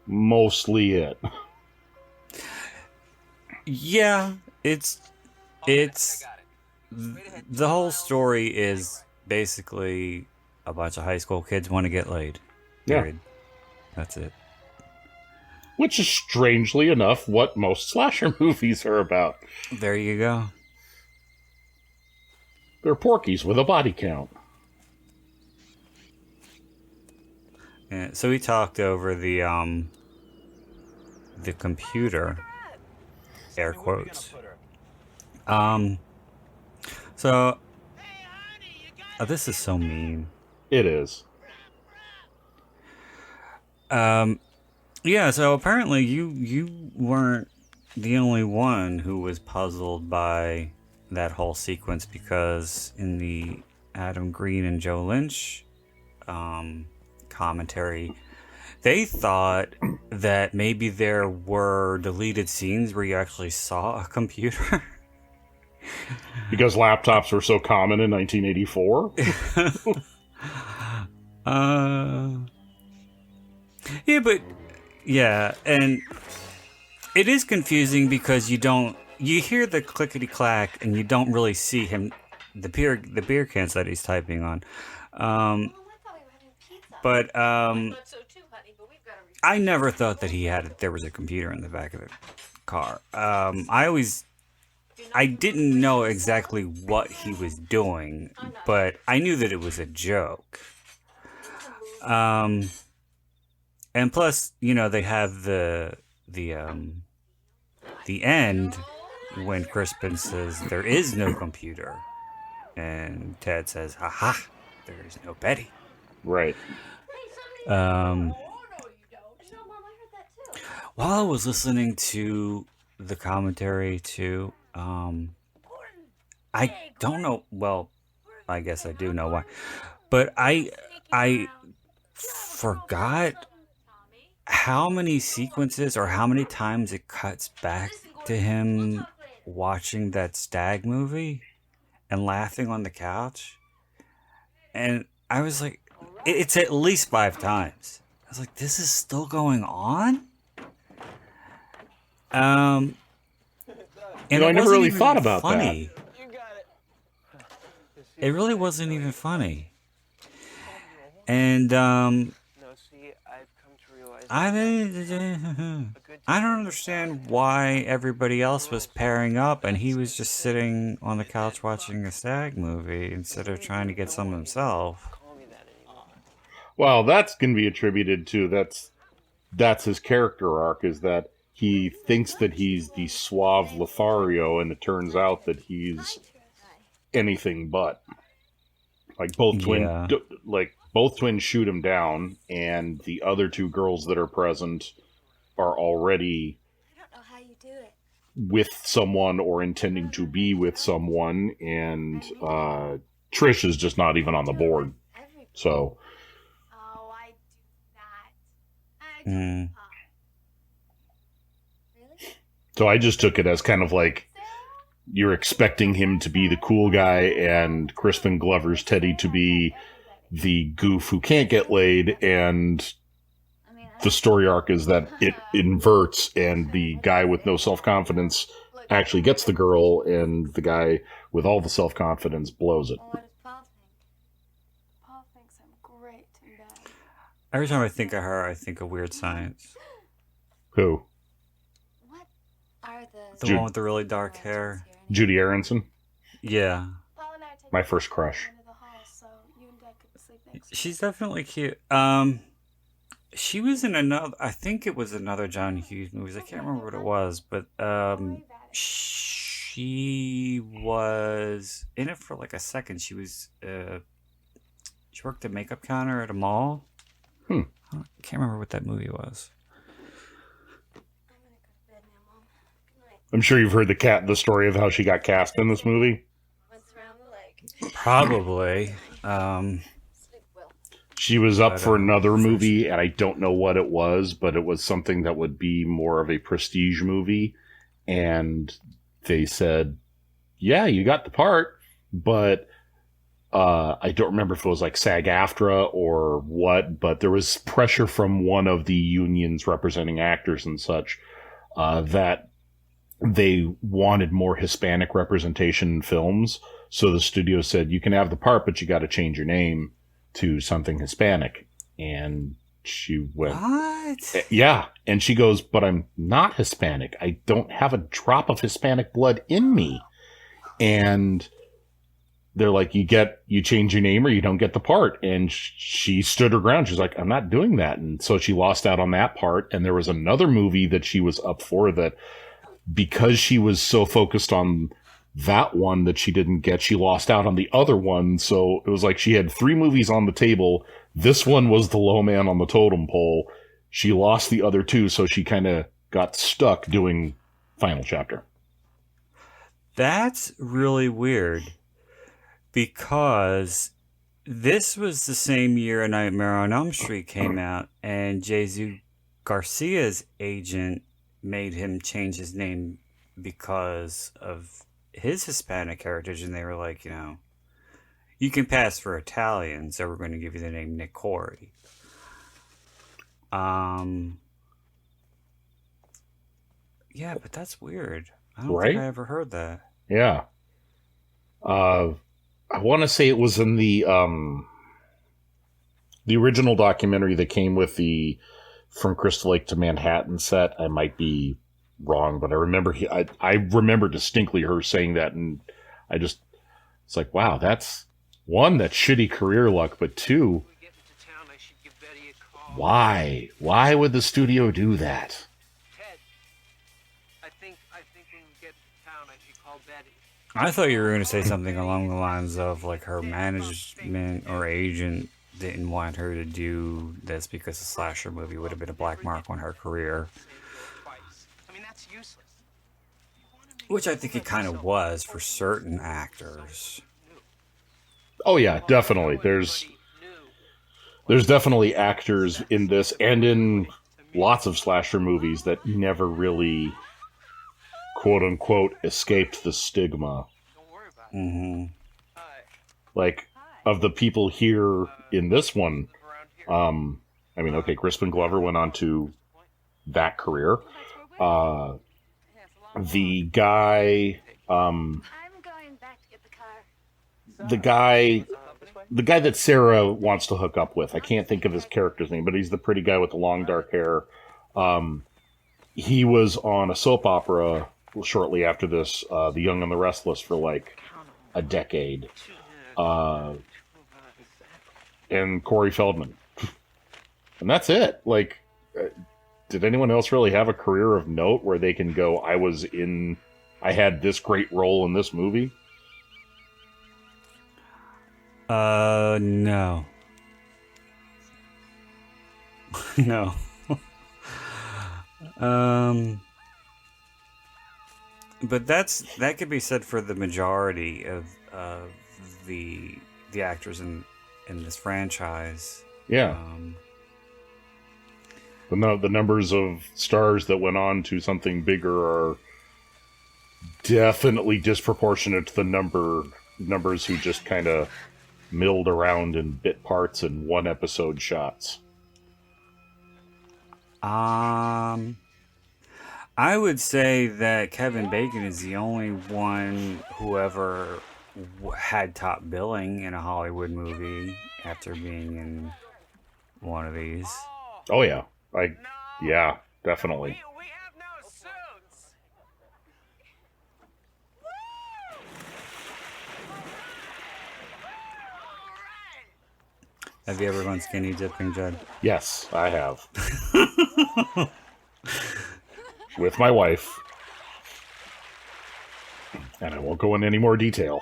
mostly it. Yeah, it's the whole story is basically a bunch of high school kids want to get laid. Period. Yeah. That's it. Which is strangely enough what most slasher movies are about. There you go. They're Porky's with a body count. Yeah, so we talked over the computer, air quotes. So this is so mean. It is. Yeah, so apparently you weren't the only one who was puzzled by that whole sequence, because in the Adam Green and Joe Lynch commentary, they thought that maybe there were deleted scenes where you actually saw a computer. Because laptops were so common in 1984? Yeah, but yeah, and it is confusing because you hear the clickety clack and you don't really see him, the beer cans that he's typing on. But I never thought that there was a computer in the back of the car. I didn't know exactly what he was doing, but I knew that it was a joke. And plus, they have the end when Crispin says there is no computer, and Ted says, "Aha, there is no Betty." Right. While I was listening to the commentary too, I don't know. Well, I guess I do know why, but I forgot how many sequences or how many times it cuts back to him watching that Stag movie and laughing on the couch. And I was like, it's at least 5 times. I was like, this is still going on? And I never really thought about funny. that. It really wasn't even funny. And I don't understand why everybody else was pairing up and he was just sitting on the couch watching a Stag movie instead of trying to get some himself. Well, that's going to be attributed to that's his character arc, is that he thinks that he's the suave Lothario, and it turns out that he's anything but. Like both twins shoot him down, and the other 2 girls that are present are already with someone or intending to be with someone, and Trish is just not even on the board. So. So I just took it as kind of like you're expecting him to be the cool guy and Crispin Glover's Teddy to be the goof who can't get laid, and the story arc is that it inverts, and the guy with no self-confidence actually gets the girl, and the guy with all the self-confidence blows it. What does Paul think? Paul thinks I'm great and bad. Every time I think of her, I think of Weird Science. Who? What are The Jude. one with the really dark hair. Judy Aronson? Yeah. Paul and I are taking My first crush. into the hall, so you and Dad could sleep next to She's definitely cute. She was in another, I think it was another John Hughes movie. I can't remember what it was, but she was in it for like a second. She was she worked a makeup counter at a mall. I can't remember what that movie was. I'm gonna go to bed now, Mom. Good night. I'm sure you've heard the story of how she got cast in this movie. Once around the leg. Probably. Sleep well. She was up But, for another movie, and I don't know what it was, but it was something that would be more of a prestige movie. And they said, yeah, you got the part, but I don't remember if it was like SAG-AFTRA or what, but there was pressure from one of the unions representing actors and such that they wanted more Hispanic representation in films. So the studio said, you can have the part, but you got to change your name to something Hispanic. And she went, What? yeah. And she goes, but I'm not Hispanic. I don't have a drop of Hispanic blood in me. And they're like, you change your name or you don't get the part. And she stood her ground. She's like, I'm not doing that. And so she lost out on that part. And there was another movie that she was up for that, because she was so focused on that one that she didn't get, she lost out on the other one. So it was like she had 3 movies on the table. This one was the low man on the totem pole. She lost the other 2, so she kind of got stuck doing final chapter. That's really weird, because this was the same year A Nightmare on Elm Street came out, and Jesus Garcia's agent made him change his name because of his Hispanic heritage, and they were like, you can pass for Italian, so we're going to give you the name Nick Corey. Yeah, but that's weird. I don't think I ever heard that. Yeah. I want to say it was in the original documentary that came with the From Crystal Lake to Manhattan set. I might be wrong, but I remember I remember distinctly her saying that, and it's like, wow, that's one, that's shitty career luck, but 2, why would the studio do that? I think when we get to town, I should call Betty. I thought you were going to say something along the lines of like her management or agent didn't want her to do this because a slasher movie would have been a black mark on her career. I mean, that's useless. Which I think it kind of was for certain actors. Oh yeah, definitely. There's definitely actors in this and in lots of slasher movies that never really, quote unquote, escaped the stigma. Mm-hmm. Like, of the people here in this one, Crispin Glover went on to that career. The guy, I'm going back to get the car. the guy that Sarah wants to hook up with, I can't think of his character's name, but he's the pretty guy with the long dark hair. He was on a soap opera shortly after this, The Young and the Restless, for like a decade. And Corey Feldman. And that's it. Like, did anyone else really have a career of note where they can go, I had this great role in this movie? No. No. But that could be said for the majority of the actors in this franchise. Yeah. The numbers of stars that went on to something bigger are definitely disproportionate to the numbers who just kind of milled around in bit parts and one episode shots. I would say that Kevin Bacon is the only one who ever had top billing in a Hollywood movie after being in one of these. Oh yeah, yeah, definitely. We have no suits. Have you ever gone skinny dipping, Judd? Yes, I have. With my wife. And I won't go into any more detail.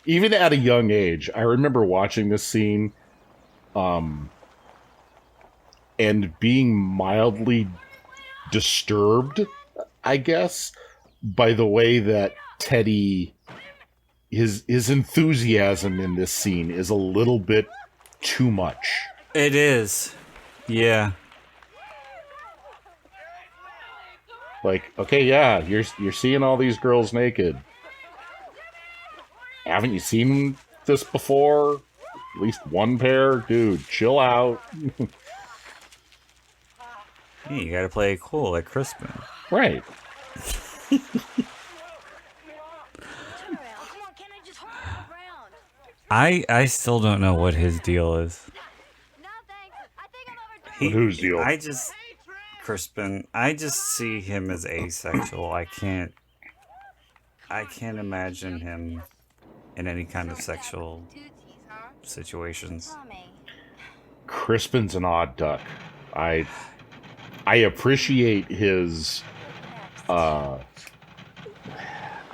Even at a young age, I remember watching this scene and being mildly disturbed, I guess, by the way that Teddy, his enthusiasm in this scene is a little bit too much. It is. Yeah. Like, okay, yeah, you're seeing all these girls naked. Haven't you seen this before? At least one pair? Dude, chill out. Hey, you gotta play it cool like Crispin. Right. I still don't know what his deal is. Whose deal? Crispin, I just see him as asexual. I can't imagine him in any kind of sexual situations. Crispin's an odd duck. I appreciate his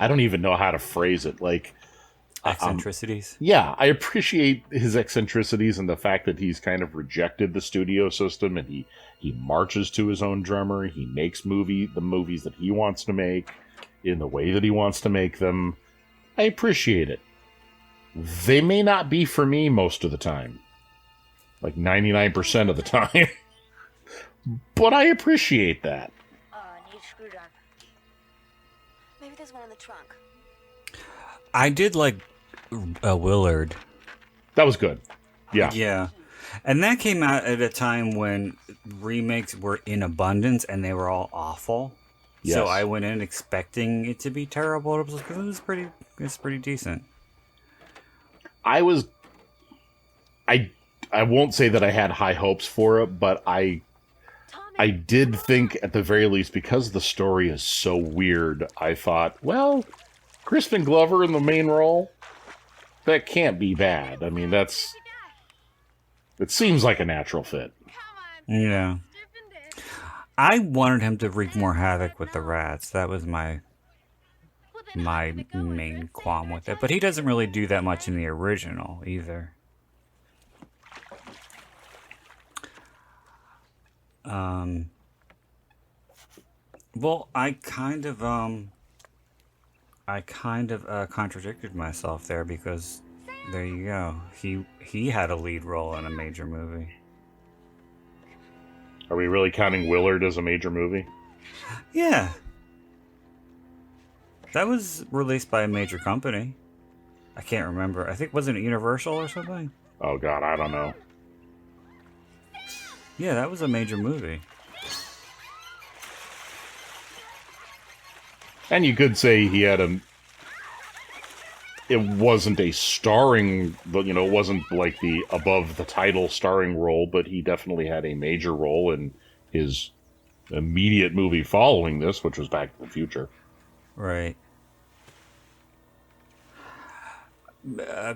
I don't even know how to phrase it. Like Eccentricities? Yeah, I appreciate his eccentricities and the fact that he's kind of rejected the studio system and he marches to his own drummer. He makes the movies that he wants to make in the way that he wants to make them. I appreciate it. They may not be for me most of the time. Like 99% of the time. But I appreciate that. Need a screwdriver. Maybe there's one in the trunk. I did like Willard. That was good. Yeah. Yeah. And that came out at a time when remakes were in abundance and they were all awful. Yes. So I went in expecting it to be terrible. It was pretty decent. I won't say that I had high hopes for it, but I did think at the very least, because the story is so weird, I thought, well, Crispin Glover in the main role, that can't be bad. I mean, it seems like a natural fit. Yeah. I wanted him to wreak more havoc with the rats. That was my main qualm with it. But he doesn't really do that much in the original either. Well, I kind of contradicted myself there because there you go. He had a lead role in a major movie. Are we really counting Willard as a major movie? Yeah. That was released by a major company. I can't remember. I think, wasn't it Universal or something? Oh god, I don't know. Yeah, that was a major movie. And you could say he had it wasn't a starring, it wasn't like the above the title starring role, but he definitely had a major role in his immediate movie following this, which was Back to the Future. Right.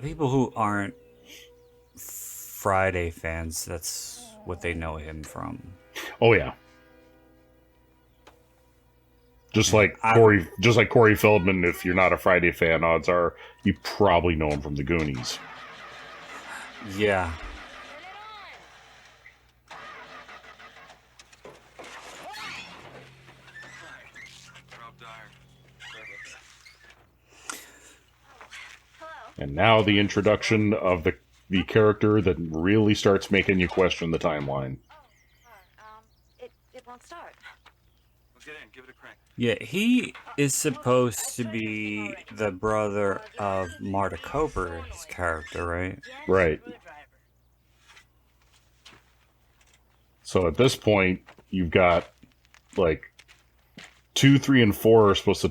People who aren't Friday fans, that's what they know him from. Oh yeah. Just like Corey Feldman, if you're not a Friday fan, odds are you probably know him from the Goonies. Yeah. And now the introduction of the character that really starts making you question the timeline. It won't start. Let's get in. give it a crank. Yeah, he is supposed to be the brother of Marta Cooper's character, right? Right. So at this point, you've got like 2, 3, and 4 are supposed to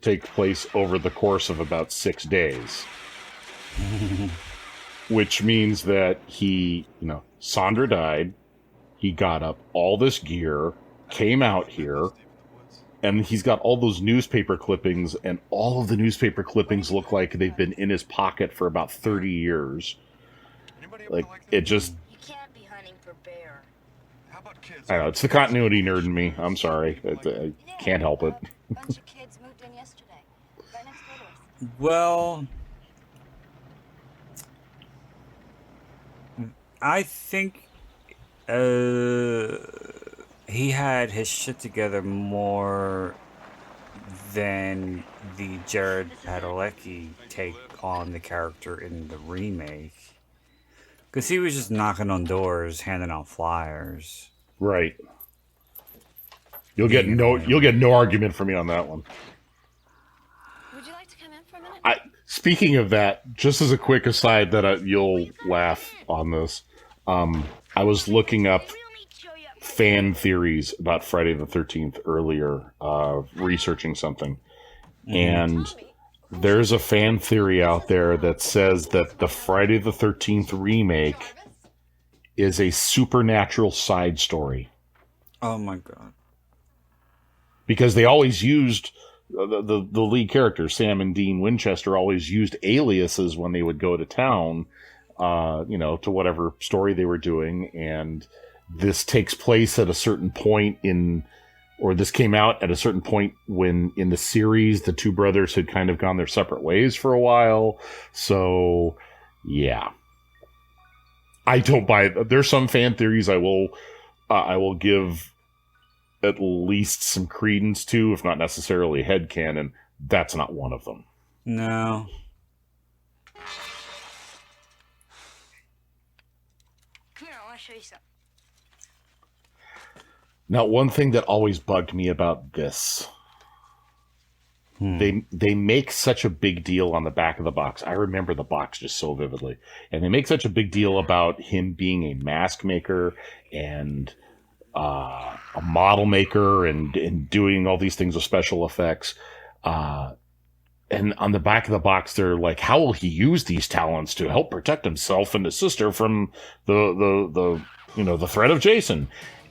take place over the course of about 6 days, which means that Sandra died. He got up all this gear, came out here, and he's got all those newspaper clippings, and all of the newspaper clippings look like they've been in his pocket for about 30 years. Like, it just... You can't be hunting for bear. How about kids? I don't know, it's the continuity nerd in me. I'm sorry. I can't help it. A bunch of kids moved in yesterday. Right next door to us. Well, I think he had his shit together more than the Jared Padalecki take on the character in the remake. Because he was just knocking on doors, handing out flyers. Right. You'll get no argument from me on that one. Would you like to come in for a minute? Speaking of that, just as a quick aside that you'll laugh on this, I was looking up fan theories about Friday the 13th earlier, researching something. And there's a fan theory out there that says that the Friday the 13th remake is a supernatural side story. Oh my god. Because they always used, the lead characters, Sam and Dean Winchester, always used aliases when they would go to town, to whatever story they were doing. And this takes place at a certain point this came out at a certain point when in the series, the two brothers had kind of gone their separate ways for a while. So, yeah. I don't buy it. There's some fan theories I will give at least some credence to, if not necessarily headcanon. That's not one of them. No. Come here, I want to show you something. Now, one thing that always bugged me about this, they make such a big deal on the back of the box. I remember the box just so vividly. And they make such a big deal about him being a mask maker and a model maker and doing all these things with special effects. And on the back of the box, they're like, how will he use these talents to help protect himself and his sister from the threat of Jason?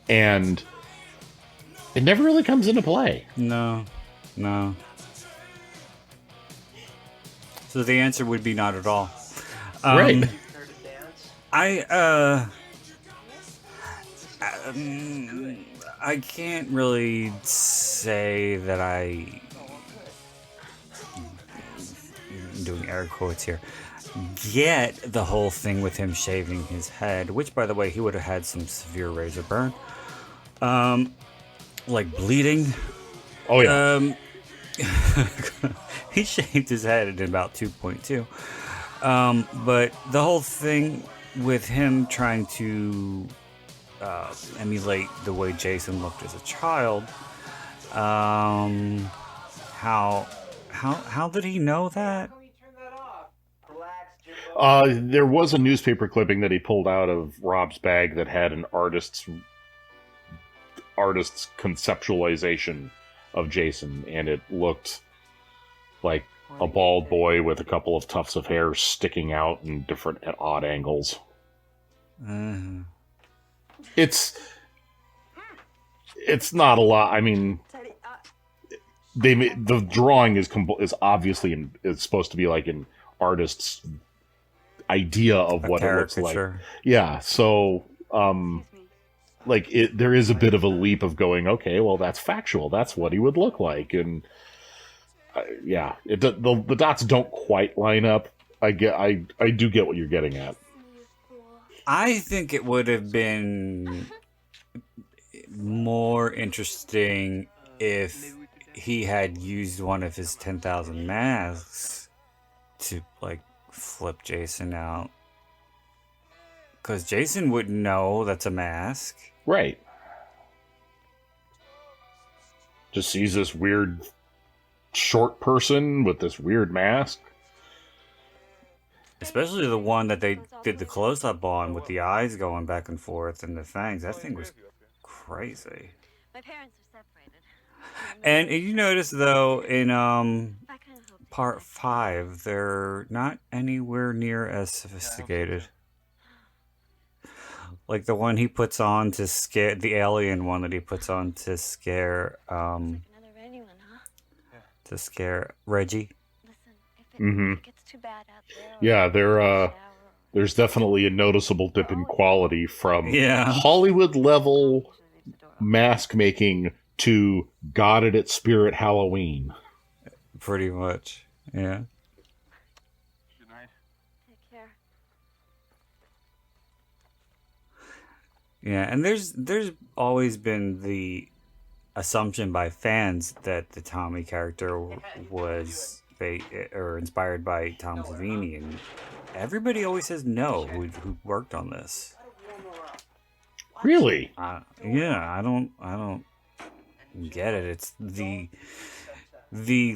And it never really comes into play. No. So the answer would be not at all. Right. I can't really say that I'm doing air quotes here, get the whole thing with him shaving his head, which, by the way, he would have had some severe razor burn. Like bleeding. Oh, yeah. He shaved his head at about 2.2. But the whole thing with him trying to emulate the way Jason looked as a child, how did he know that? There was a newspaper clipping that he pulled out of Rob's bag that had an artist's conceptualization of Jason, and it looked like a bald boy with a couple of tufts of hair sticking out in different at odd angles. It's not a lot. I mean, the drawing is obviously is supposed to be like an artist's idea of what it looks like. Yeah, so there is a bit of a leap of going, okay, well, that's factual. That's what he would look like. And the dots don't quite line up. I do get what you're getting at. I think it would have been more interesting if he had used one of his 10,000 masks to, flip Jason out. Because Jason wouldn't know that's a mask. Right. just sees this weird short person with this weird mask. Especially the one that they did the close-up on with the eyes going back and forth and the fangs. That thing was crazy. My parents are separated. And you notice, though, in I kind of hope part 5, they're not anywhere near as sophisticated. Like the one he puts on to scare, the alien one that he puts on to scare, another anyone, huh? to scare Reggie. Listen, if it gets too bad out there, Yeah, shower, there's definitely a noticeable dip in quality from Yeah. Hollywood level usually leaves the door open. mask making to God at its Spirit Halloween. Pretty much, yeah. Take care. Yeah, and there's always been the assumption by fans that the Tommy character was inspired by Tom Savini, and everybody always says no who worked on this. Really? Yeah, I don't get it. It's the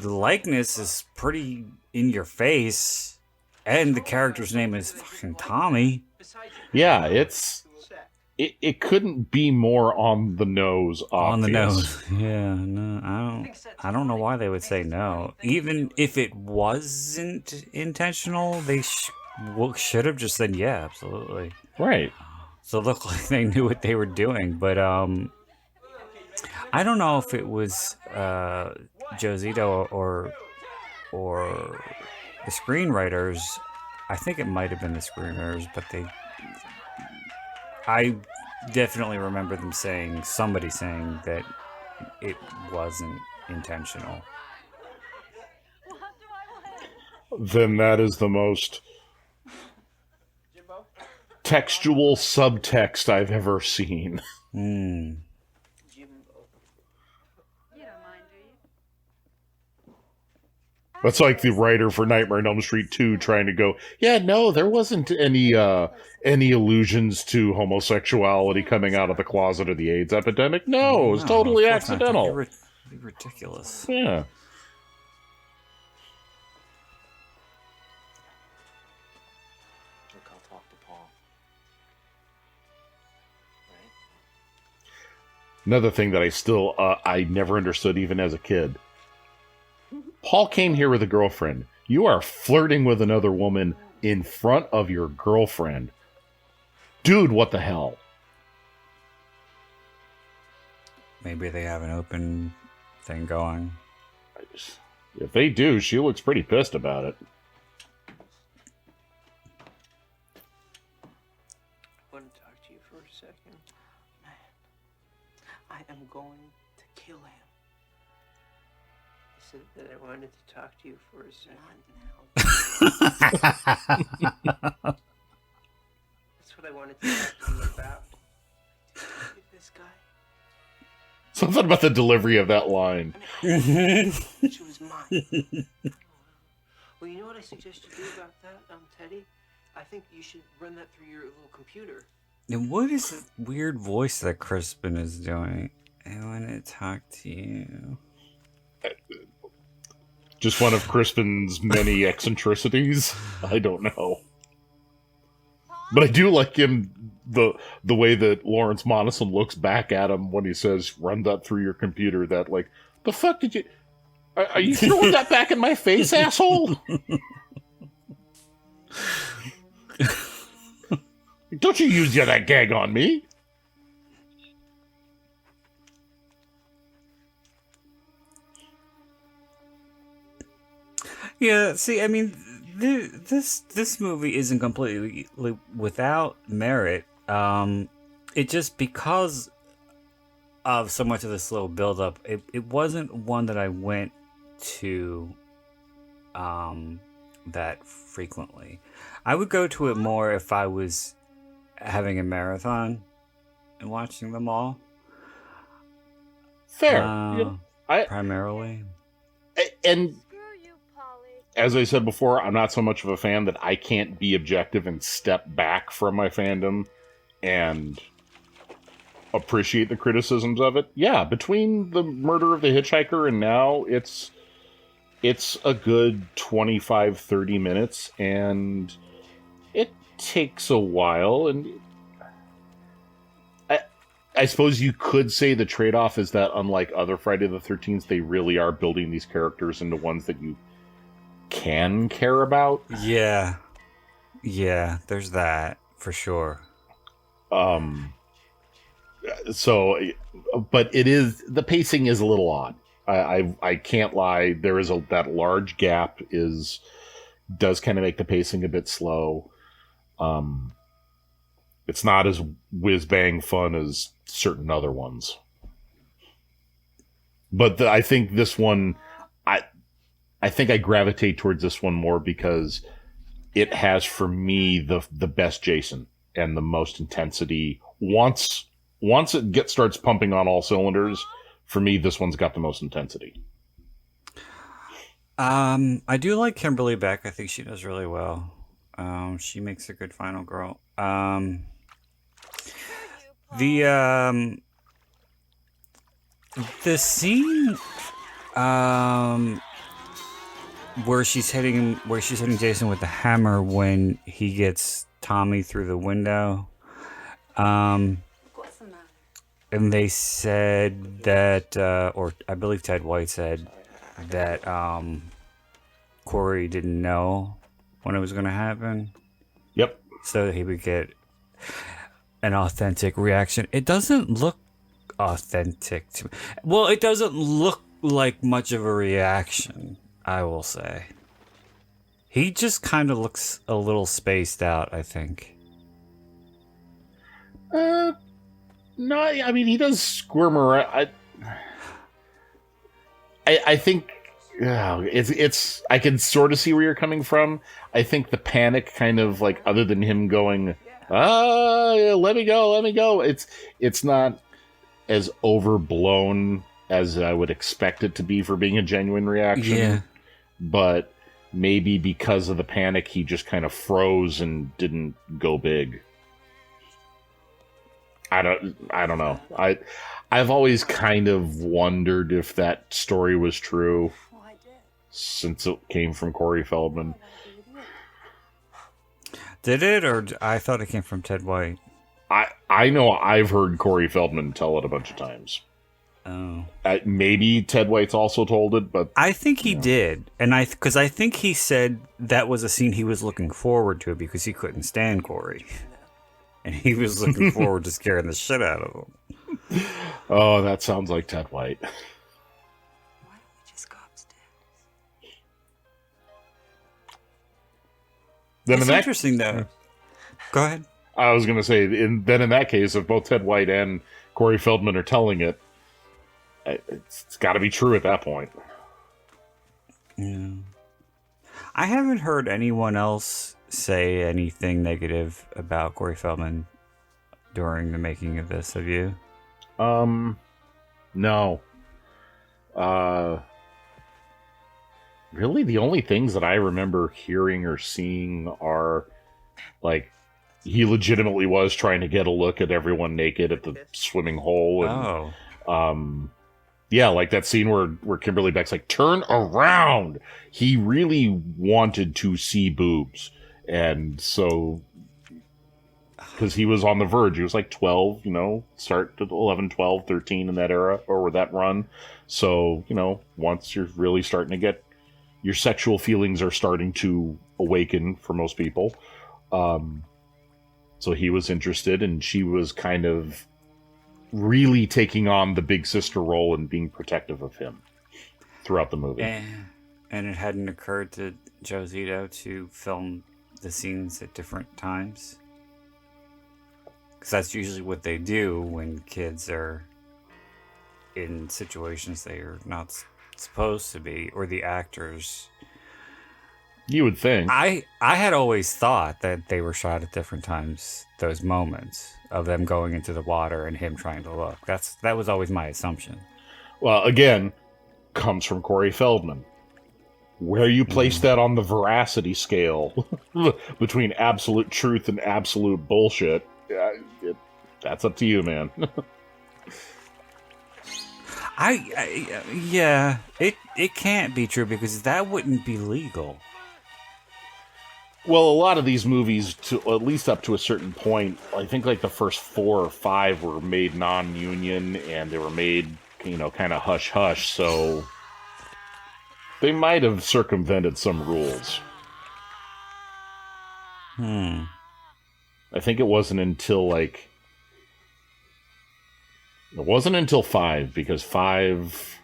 likeness is pretty in your face, and the character's name is fucking Tommy. Yeah, it couldn't be more on the nose. Obvious. On the nose. Yeah, no, I don't know why they would say no. Even if it wasn't intentional, they should have just said yeah, absolutely. Right. So it looked like they knew what they were doing, but I don't know if it was Joe Zito or the screenwriters. I think it might have been the screenwriters, but I definitely remember somebody saying that it wasn't intentional. Then that is the most textual subtext I've ever seen. That's like the writer for Nightmare on Elm Street 2 trying to go, yeah, no, there wasn't any allusions to homosexuality coming out of the closet of the AIDS epidemic. No, it was totally of course not. accidental. You're ridiculous. Yeah. Look, I'll talk to Paul. Right? Another thing that I never understood even as a kid. Paul came here with a girlfriend. You are flirting with another woman in front of your girlfriend. Dude, what the hell? Maybe they have an open thing going. If they do, she looks pretty pissed about it. I want to talk to you for a second. Man, I am going to kill him. I said that I wanted to talk to you for a second. That's what I wanted to talk to you about. Did you look at this guy? Something about the delivery of that line. Which was mine. Well, you know what I suggest you do about that, Teddy? I think you should run that through your little computer. And what is the weird voice that Crispin is doing? I want to talk to you. Just one of Crispin's many eccentricities. I don't know. But I do like him, the way that Lawrence Monason looks back at him when he says, run that through your computer, that like, the fuck did you... Are you throwing that back in my face, asshole? Don't you use that gag on me. Yeah, see, I mean, this movie isn't completely without merit. It just, because of so much of the slow build-up, it wasn't one that I went to that frequently. I would go to it more if I was having a marathon and watching them all. Fair. Primarily. And as I said before, I'm not so much of a fan that I can't be objective and step back from my fandom and appreciate the criticisms of it. Yeah, between the murder of the hitchhiker and now, it's a good 25, 30 minutes, and it takes a while, and I suppose you could say the trade-off is that unlike other Friday the 13th, they really are building these characters into ones that you can care about. Yeah, there's that for sure. So, but the pacing is a little odd. I can't lie. There is that large gap does kind of make the pacing a bit slow. It's not as whiz bang fun as certain other ones. But I think this one, I think I gravitate towards this one more because it has for me the best Jason and the most intensity. Once it starts pumping on all cylinders, for me, this one's got the most intensity. I do like Kimberly Beck. I think she does really well. She makes a good final girl. The scene where she's hitting Jason with the hammer when he gets Tommy through the window. What's the matter? And they said that, or I believe Ted White said that Corey didn't know when it was going to happen. Yep. So that he would get an authentic reaction. It doesn't look authentic to me. Well, it doesn't look like much of a reaction, I will say. He just kind of looks a little spaced out, I think. No, I mean, he does squirm around. I think it's. I can sort of see where you're coming from. I think the panic, kind of like, other than him going, let me go. It's not as overblown as I would expect it to be for being a genuine reaction. Yeah. But maybe because of the panic, he just kind of froze and didn't go big. I don't know. I've always kind of wondered if that story was true, since it came from Corey Feldman. Did it, or I thought it came from Ted White? I know I've heard Corey Feldman tell it a bunch of times. Oh. Maybe Ted White's also told it, but I think he did, and because I think he said that was a scene he was looking forward to because he couldn't stand Corey, and he was looking forward to scaring the shit out of him. Oh, that sounds like Ted White. Why don't we just go upstairs? Then It's interesting, though. Go ahead. I was going to say, in that case, if both Ted White and Corey Feldman are telling it, it's got to be true at that point. Yeah. I haven't heard anyone else say anything negative about Corey Feldman during the making of this. Have you? No. Really, the only things that I remember hearing or seeing are, like, he legitimately was trying to get a look at everyone naked at the swimming hole. And, yeah, like that scene where Kimberly Beck's like, turn around! He really wanted to see boobs. And so, because he was on the verge. He was like 12, start to 11, 12, 13 in that era, or that run. So, once you're really starting to get, your sexual feelings are starting to awaken for most people. So he was interested, and she was kind of really taking on the big sister role and being protective of him throughout the movie. And it hadn't occurred to Joe Zito to film the scenes at different times? Because that's usually what they do when kids are in situations they are not supposed to be, or the actors. You would think. I had always thought that they were shot at different times, those moments of them going into the water and him trying to look. That was always my assumption. Well, again, comes from Corey Feldman. Where you place that on the veracity scale between absolute truth and absolute bullshit, that's up to you, man. Yeah, it can't be true because that wouldn't be legal. Well, a lot of these movies, to at least up to a certain point, I think like the first 4 or 5 were made non-union, and they were made, kind of hush-hush, so they might have circumvented some rules. I think it wasn't until, it wasn't until 5, because 5's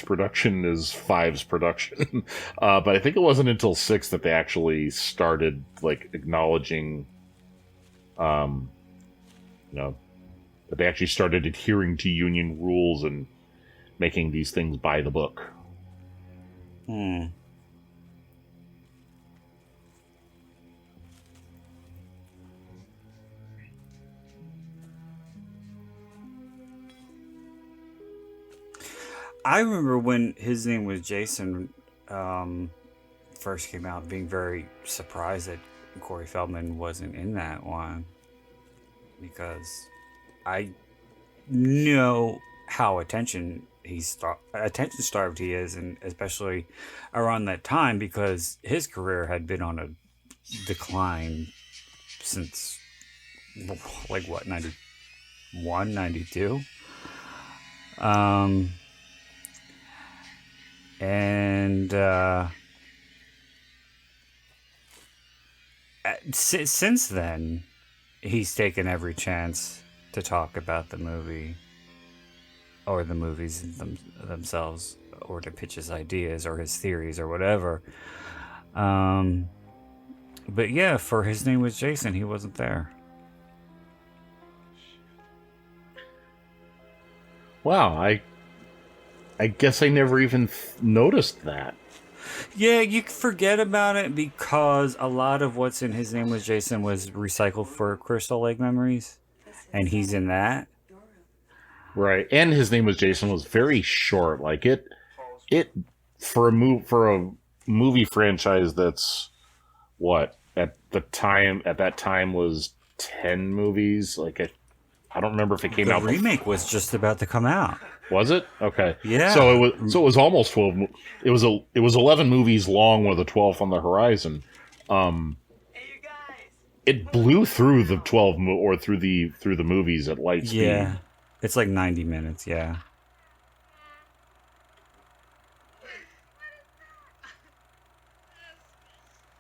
production is 5's production. But I think it wasn't until 6 that they actually started, acknowledging, that they actually started adhering to union rules and making these things by the book. I remember when His Name Was Jason first came out, being very surprised that Corey Feldman wasn't in that one, because I know how attention starved he is, and especially around that time, because his career had been on a decline since 91, 92. And since then, he's taken every chance to talk about the movie or the movies themselves, or to pitch his ideas or his theories or whatever. But yeah, for His Name Was Jason, he wasn't there. Wow, I guess I never even noticed that. Yeah, you forget about it because a lot of what's in His Name Was Jason was recycled for Crystal Lake Memories, and he's in that. Right, and His Name Was Jason was very short. It for a movie franchise that's at that time was 10 movies. I don't remember if it came out. The remake was just about to come out. Was it? Okay. Yeah. So it was almost 12. It was 11 movies long with a 12th on the horizon. It blew through the 12 through the movies at light speed. Yeah. It's 90 minutes, yeah.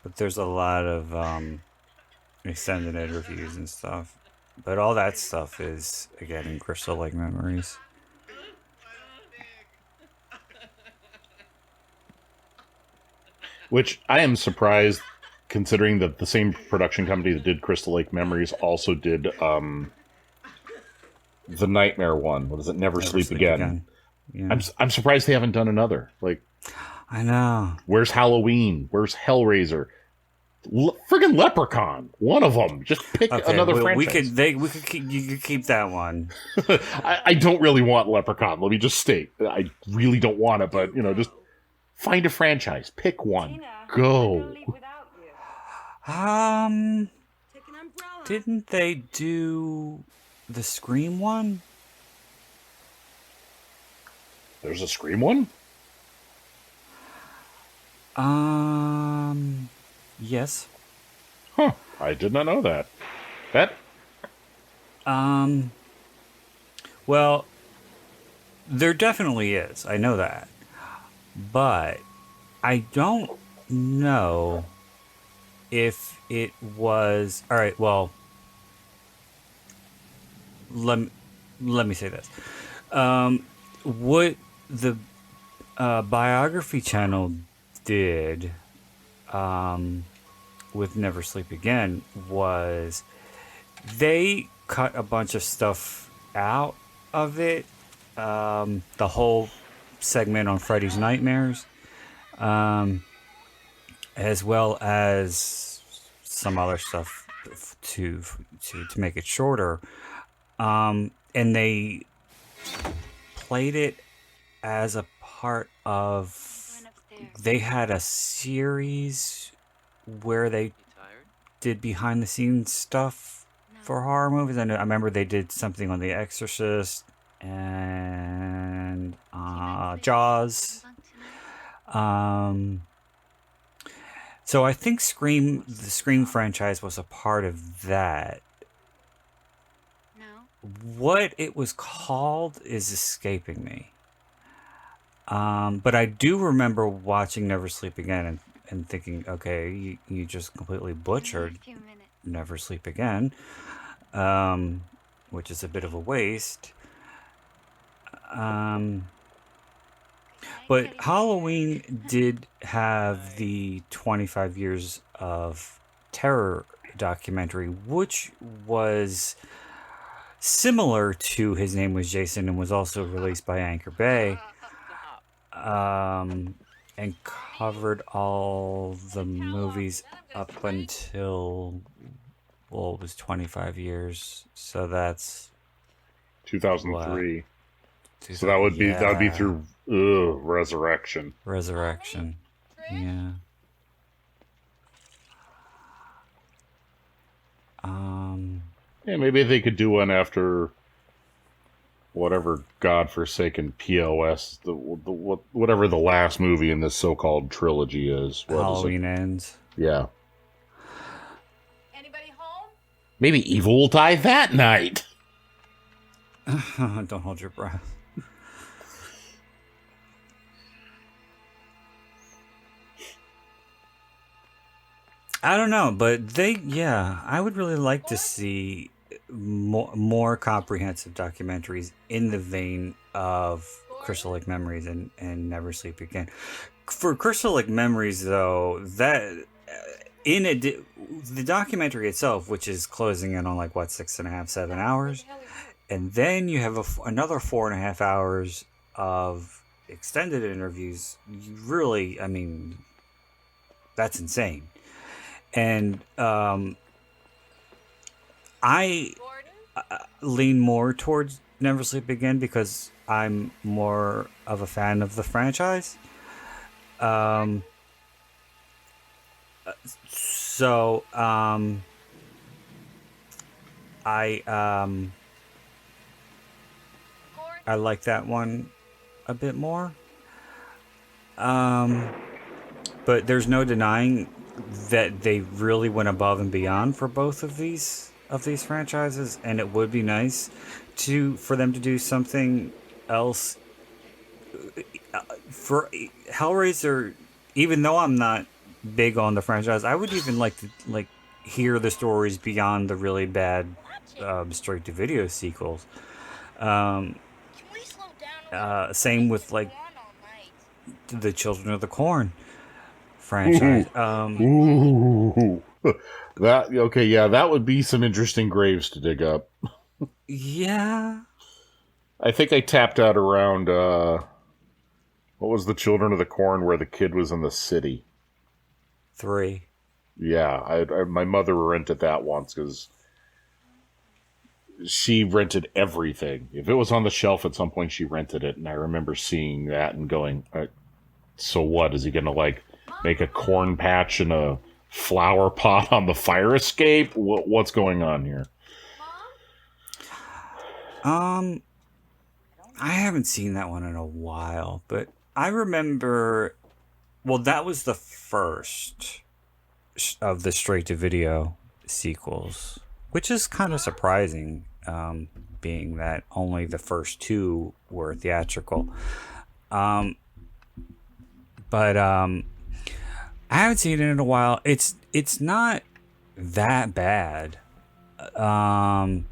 But there's a lot of extended interviews and stuff. But all that stuff is, again, in Crystal Lake Memories. Which I am surprised, considering that the same production company that did Crystal Lake Memories also did the Nightmare one. What is it? Never Sleep Again. Yeah. I'm surprised they haven't done another. I know. Where's Halloween? Where's Hellraiser? Friggin' Leprechaun, one of them. Just pick another franchise. You could keep that one. I don't really want Leprechaun. Let me just state, I really don't want it. But just find a franchise, pick one, go. Didn't they do the Scream one? There's a Scream one? Yes. Huh. I did not know that. Well, there definitely is. I know that. But I don't know if it was... All right, well, let me say this. What the Biography Channel did with Never Sleep Again was they cut a bunch of stuff out of it. The whole segment on Freddy's Nightmares, as well as some other stuff to make it shorter. And they played it as a part of... They had a series where they did behind the scenes stuff for horror movies. I remember they did something on The Exorcist and Jaws. So I think the Scream franchise was a part of that. What it was called is escaping me. But I do remember watching Never Sleep Again and thinking, okay, you just completely butchered Never Sleep Again, which is a bit of a waste. But Halloween did have the 25 Years of Terror documentary, which was similar to His Name Was Jason and was also released by Anchor Bay, and covered all the movies up until, well, it was 25 years. So that's 2003. What? So that would be through Resurrection. Resurrection. Yeah. Yeah, maybe they could do one after whatever godforsaken POS, whatever the last movie in this so-called trilogy is. Halloween Ends. Yeah. Anybody home? Maybe evil will die that night. Don't hold your breath. I don't know, but I would really like to see more comprehensive documentaries in the vein of Crystal Lake Memories and Never Sleep Again. For Crystal Lake Memories, though, that the documentary itself, which is closing in on 6.5, 7 hours, and then you have another 4.5 hours of extended interviews. You really, that's insane. And I lean more towards Never Sleep Again because I'm more of a fan of the franchise. I like that one a bit more. But there's no denying that they really went above and beyond for both of these franchises, and it would be nice for them to do something else. For Hellraiser, even though I'm not big on the franchise, I would even like to hear the stories beyond the really bad straight to video sequels. Same with the Children of the Corn franchise. That would be some interesting graves to dig up. Yeah. I think I tapped out around what was the Children of the Corn where the kid was in the city? 3. Yeah, my mother rented that once because she rented everything. If it was on the shelf at some point, she rented it, and I remember seeing that and going, so what? Is he going to make a corn patch in a flower pot on the fire escape? What's going on here? I haven't seen that one in a while, but I remember, well, that was the first of the straight-to-video sequels, which is kind of surprising, being that only the first 2 were theatrical. But I haven't seen it in a while. It's not that bad.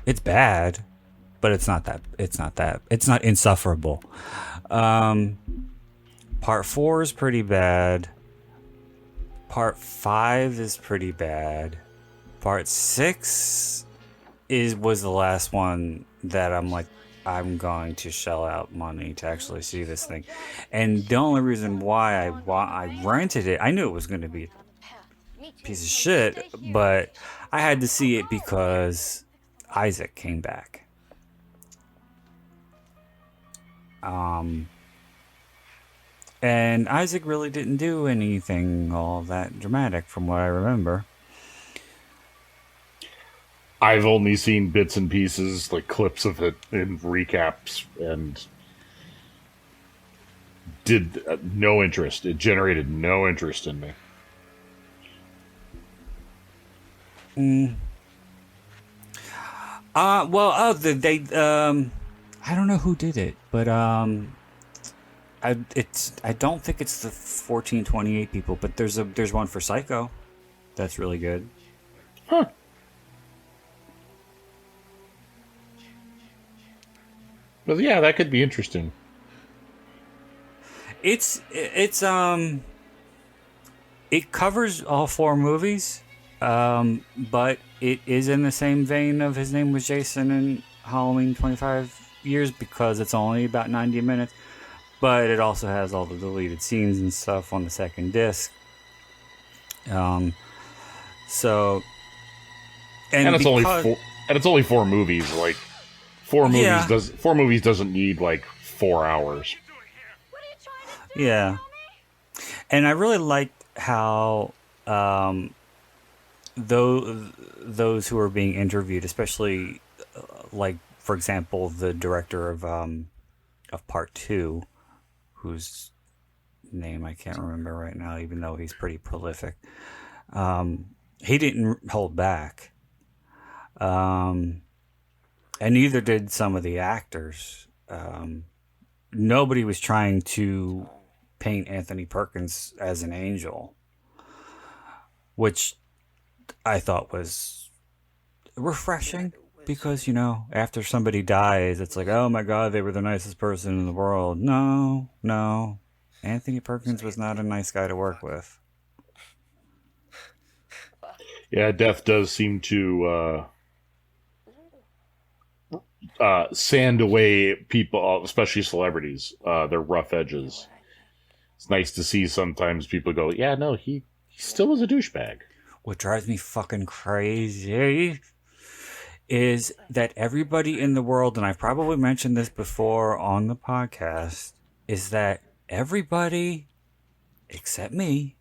It's bad, but it's not insufferable. Part 4 is pretty bad. Part 5 is pretty bad. Part 6 was the last one that I'm going to shell out money to actually see this thing. And the only reason why I rented it, I knew it was going to be a piece of shit, but I had to see it because Isaac came back. And Isaac really didn't do anything all that dramatic from what I remember. I've only seen bits and pieces, like clips of it in recaps, and did no interest. It generated no interest in me. I don't know who did it, but I don't think it's the 1428 people, but there's one for Psycho that's really good. Huh. Well, yeah, that could be interesting. It covers all 4 movies, but it is in the same vein of His Name Was Jason and Halloween 25 Years because it's only about 90 minutes, but it also has all the deleted scenes and stuff on the second disc. So, and it's only 4 movies. Like 4 movies doesn't need like 4 hours. Yeah, and I really liked how those who are being interviewed, especially like for example the director of Part 2, whose name I can't remember right now, even though he's pretty prolific. He didn't hold back, and neither did some of the actors. Nobody was trying to paint Anthony Perkins as an angel, which I thought was refreshing because, after somebody dies, it's like, oh my God, they were the nicest person in the world. No. Anthony Perkins was not a nice guy to work with. Yeah, death does seem to sand away people, especially celebrities, their rough edges. It's nice to see sometimes people go, yeah, no, he still was a douchebag. What drives me fucking crazy is that everybody in the world, and I've probably mentioned this before on the podcast, is that everybody except me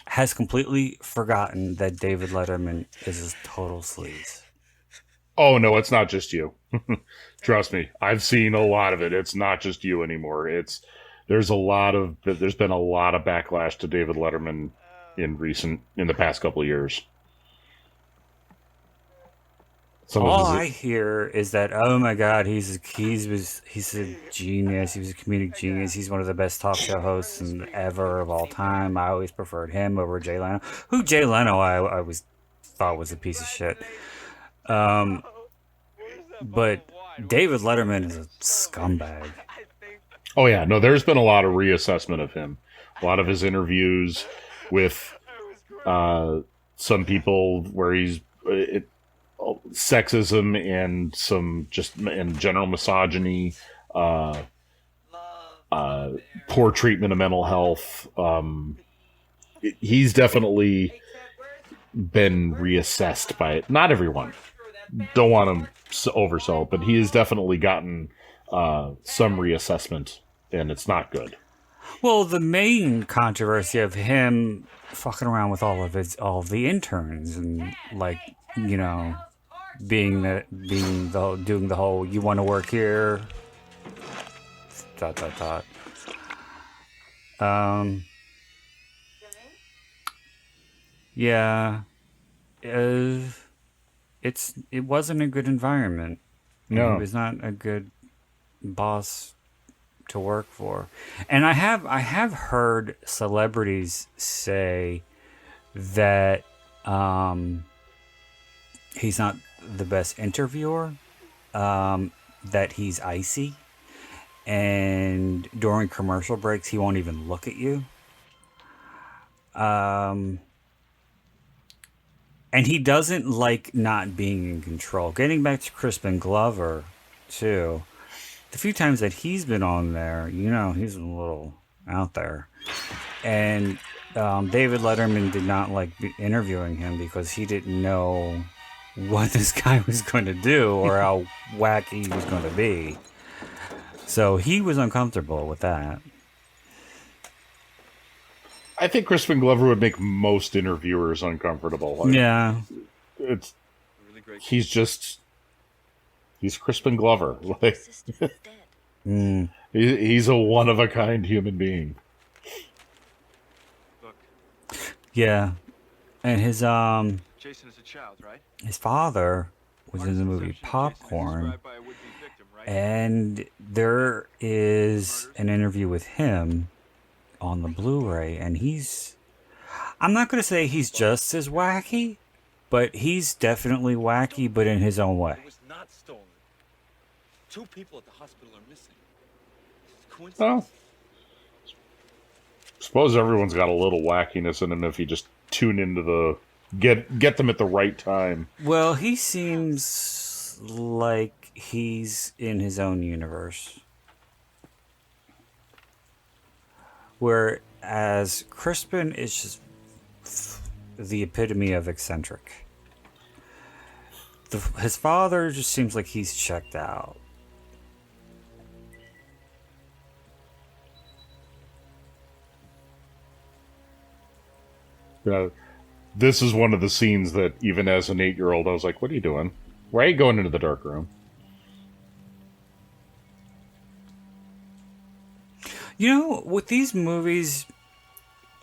has completely forgotten that David Letterman is a total sleaze. Oh, no, it's not just you. Trust me. I've seen a lot of it. It's not just you anymore. There's been a lot of backlash to David Letterman in the past couple of years. All I hear is that, oh my God, he's a genius. He was a comedic genius. He's one of the best talk show hosts ever of all time. I always preferred him over Jay Leno. Who Jay Leno I always thought was a piece of shit. But David Letterman is a scumbag. Oh yeah, no, there's been a lot of reassessment of him. A lot of his interviews with some people where he's sexism and some and general misogyny, poor treatment of mental health. He's definitely been reassessed by it. Not everyone. Don't want to oversell it, but he has definitely gotten some reassessment, and it's not good. Well, the main controversy of him fucking around with all of the interns and doing the whole you want to work here ... Yeah, it wasn't a good environment. No, he was not a good boss to work for. And I have heard celebrities say that he's not the best interviewer, that he's icy, and during commercial breaks he won't even look at you. And he doesn't like not being in control. Getting back to Crispin Glover, too. The few times that he's been on there, he's a little out there. And David Letterman did not like interviewing him because he didn't know what this guy was going to do or how wacky he was going to be. So he was uncomfortable with that. I think Crispin Glover would make most interviewers uncomfortable. Yeah. he's Crispin Glover. Like, Sister is dead. he's a one of a kind human being. Yeah, and his Jason is a child, right? his father was in the movie Popcorn, and there is an interview with him on the Blu-ray, and I'm not going to say he's just as wacky, but he's definitely wacky, but in his own way. It was not stolen. 2 people at the hospital are missing. Well, suppose everyone's got a little wackiness in them if you just tune into the get them at the right time. Well, he seems like he's in his own universe. Whereas Crispin is just the epitome of eccentric. His father just seems like he's checked out. This is one of the scenes that even as an 8-year-old, I was like, what are you doing? Why are you going into the dark room? You know, with these movies,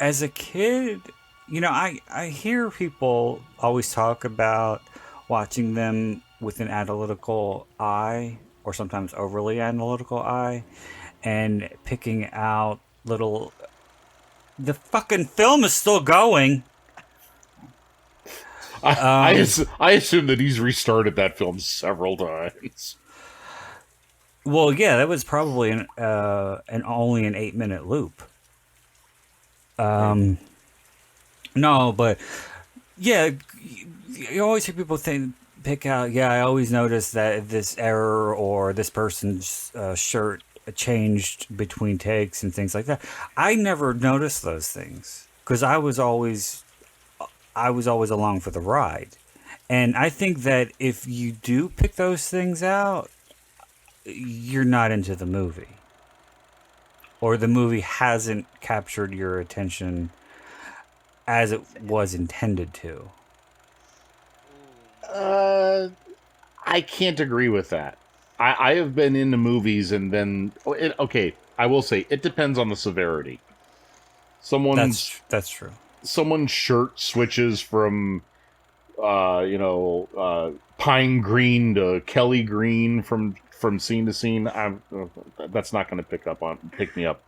as a kid, you know, I hear people always talk about watching them with an analytical eye, or sometimes overly analytical eye, and picking out little... The fucking film is still going. I assume that he's restarted that film several times. Well, yeah, that was probably only an 8-minute loop. No, but yeah, you always hear people pick out. Yeah, I always notice that this error or this person's shirt changed between takes and things like that. I never noticed those things because I was always along for the ride. And I think that if you do pick those things out, you're not into the movie. Or the movie hasn't captured your attention as it was intended to. I can't agree with that. I have been into movies and then... Okay, I will say, it depends on the severity. That's true. Someone's shirt switches from, pine green to Kelly green from scene to scene. That's not going to pick me up.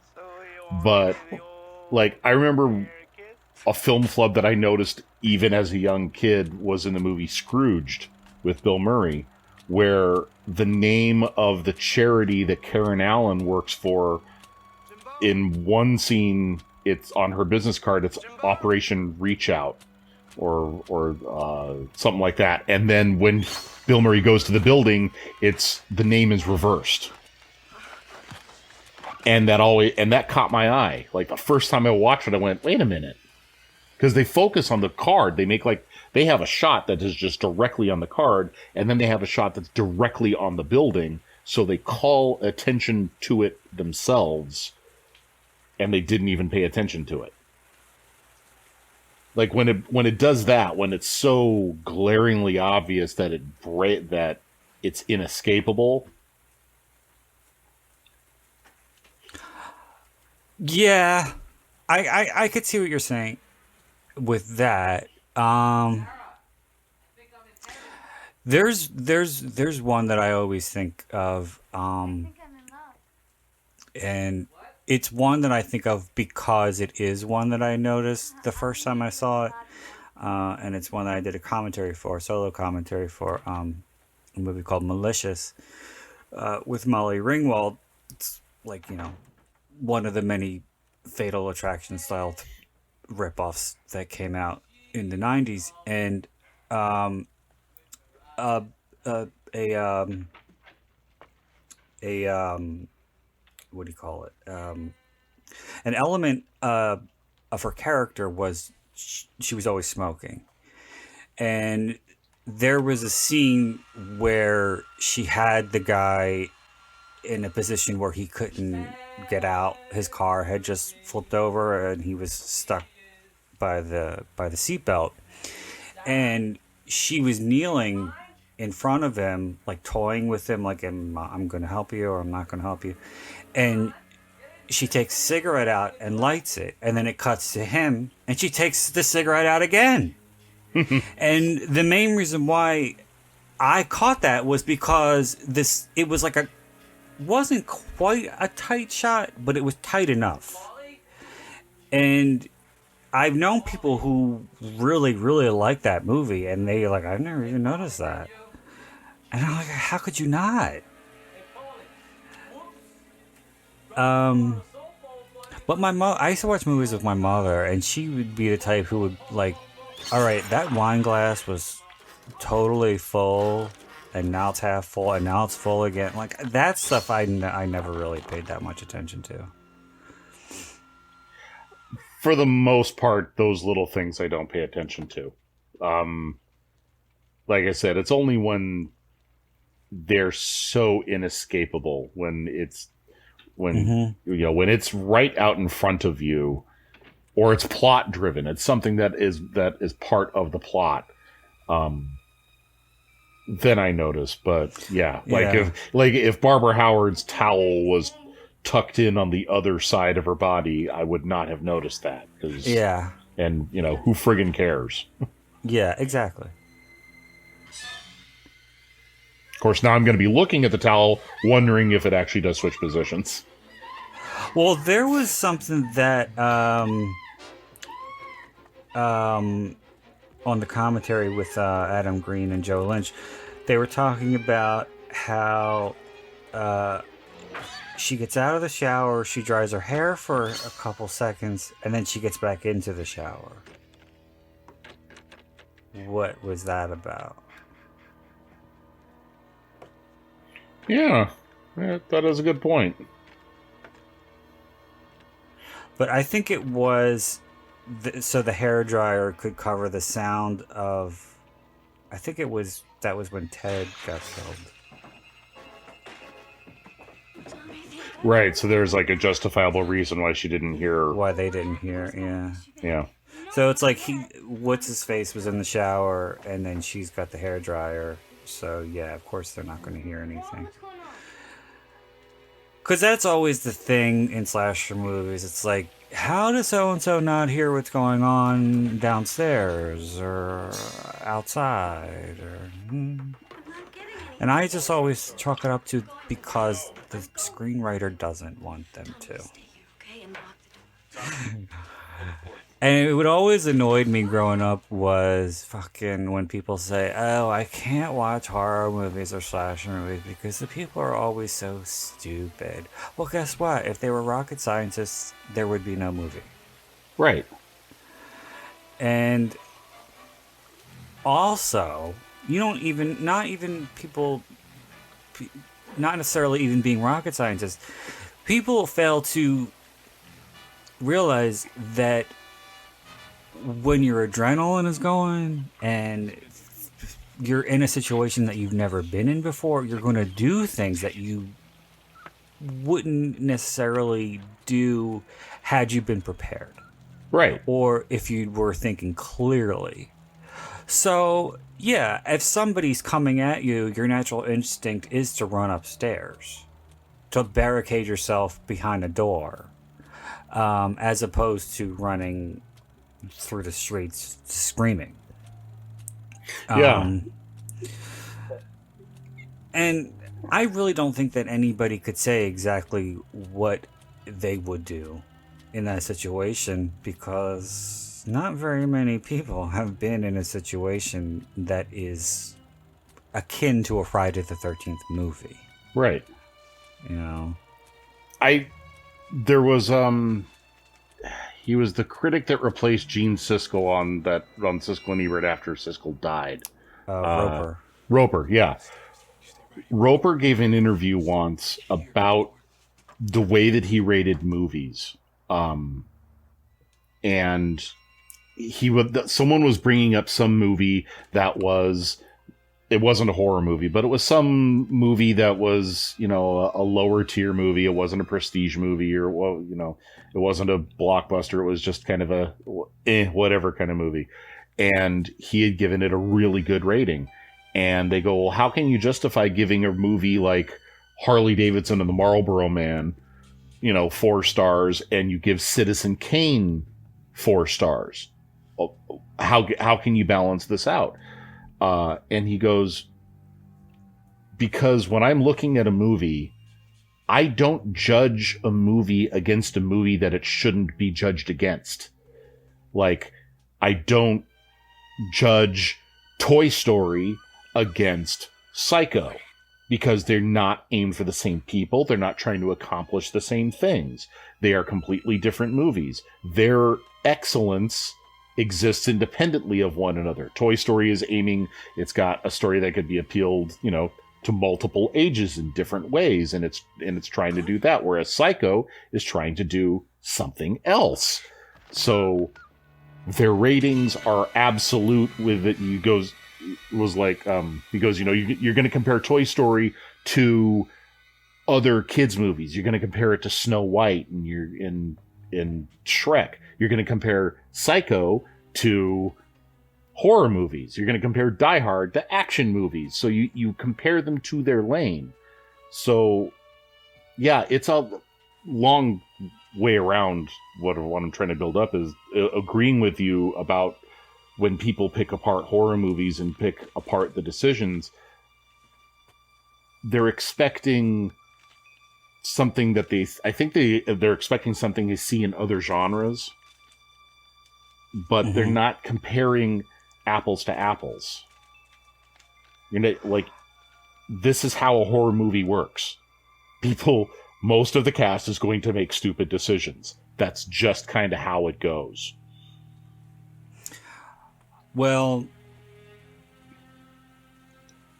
But, like, I remember a film flub that I noticed even as a young kid was in the movie Scrooged with Bill Murray, where the name of the charity that Karen Allen works for, in one scene, it's on her business card, it's Operation Reach Out or something like that. And then when Bill Murray goes to the building, the name is reversed. And that caught my eye. Like the first time I watched it, I went, wait a minute. Because they focus on the card. They have a shot that is just directly on the card, and then they have a shot that's directly on the building, so they call attention to it themselves, and they didn't even pay attention to it. Like when it does that, when it's so glaringly obvious that it's inescapable. Yeah, I could see what you're saying with that. There's one that I always think of, and it's one that I think of because it is one that I noticed the first time I saw it, and it's one that I did a solo commentary for, a movie called Malicious, with Molly Ringwald. It's like, one of the many Fatal Attraction style ripoffs that came out in the 90s, and what do you call it? An element of her character was she was always smoking, and there was a scene where she had the guy in a position where he couldn't get out. His car had just flipped over and he was stuck by the seatbelt, and she was kneeling in front of him, like toying with him, like I'm going to help you or I'm not going to help you. And she takes a cigarette out and lights it. And then it cuts to him and she takes the cigarette out again. And the main reason why I caught that was because it was like wasn't quite a tight shot, but it was tight enough. And I've known people who really, really like that movie, and they're like, I've never even noticed that. And I'm like, how could you not? But I used to watch movies with my mother, and she would be the type who would like, all right, that wine glass was totally full, and now it's half full, and now it's full again. Like, that stuff I never really paid that much attention to. For the most part, those little things I don't pay attention to. Like I said, it's only when they're so inescapable, when it's when it's right out in front of you, or it's plot driven. It's something that is part of the plot. Then I notice, but if Barbara Howard's towel was tucked in on the other side of her body, I would not have noticed that. And who friggin' cares? Yeah, exactly. Of course, now I'm going to be looking at the towel, wondering if it actually does switch positions. Well, there was something that on the commentary with Adam Green and Joe Lynch, they were talking about how she gets out of the shower, she dries her hair for a couple seconds, and then she gets back into the shower. What was that about? Yeah, that is a good point. But I think it was so the hairdryer could cover the sound of. I think that was when Ted got killed. Right, so there's like a justifiable reason why she didn't hear. Why they didn't hear, yeah. Yeah. So it's like what's his face was in the shower, and then she's got the hairdryer. So yeah, of course they're not going to hear anything. Because that's always the thing in slasher movies. It's like, how does so-and-so not hear what's going on downstairs or outside? And I just always chalk it up to because the screenwriter doesn't want them to. And it would always annoyed me growing up was fucking when people say, oh, I can't watch horror movies or slasher movies because the people are always so stupid. Well, guess what? If they were rocket scientists, there would be no movie. Right. And also, not necessarily even being rocket scientists, people fail to realize that when your adrenaline is going and you're in a situation that you've never been in before, you're going to do things that you wouldn't necessarily do had you been prepared. Right. Or if you were thinking clearly. So, yeah, if somebody's coming at you, your natural instinct is to run upstairs, to barricade yourself behind a door, as opposed to running through the streets screaming. Yeah. And I really don't think that anybody could say exactly what they would do in that situation, because not very many people have been in a situation that is akin to a Friday the 13th movie. Right. There was he was the critic that replaced Gene Siskel on Siskel and Ebert after Siskel died. Roper, yeah. Roper gave an interview once about the way that he rated movies. And someone was bringing up some movie that it wasn't a horror movie, but it was some movie that was, a lower tier movie. It wasn't a prestige movie it wasn't a blockbuster. It was just kind of a whatever kind of movie. And he had given it a really good rating. And they go, well, how can you justify giving a movie like Harley Davidson and the Marlboro Man, 4 stars, and you give Citizen Kane 4 stars? How can you balance this out? And he goes, because when I'm looking at a movie, I don't judge a movie against a movie that it shouldn't be judged against. Like, I don't judge Toy Story against Psycho, because they're not aimed for the same people. They're not trying to accomplish the same things. They are completely different movies. Their excellence exists independently of one another. Toy Story is it's got a story that could be appealed, to multiple ages in different ways, and it's trying to do that, whereas Psycho is trying to do something else. So their ratings are absolute with it. He goes, you're going to compare Toy Story to other kids movies. You're going to compare it to Snow White and you're in Shrek. You're going to compare Psycho to horror movies. You're going to compare Die Hard to action movies. So you compare them to their lane. So yeah, it's a long way around. What I'm trying to build up is agreeing with you about when people pick apart horror movies and pick apart the decisions, they're expecting something that they're expecting something they see in other genres, but they're not comparing apples to apples. Like, this is how a horror movie works. Most of the cast is going to make stupid decisions. That's just kind of how it goes. Well,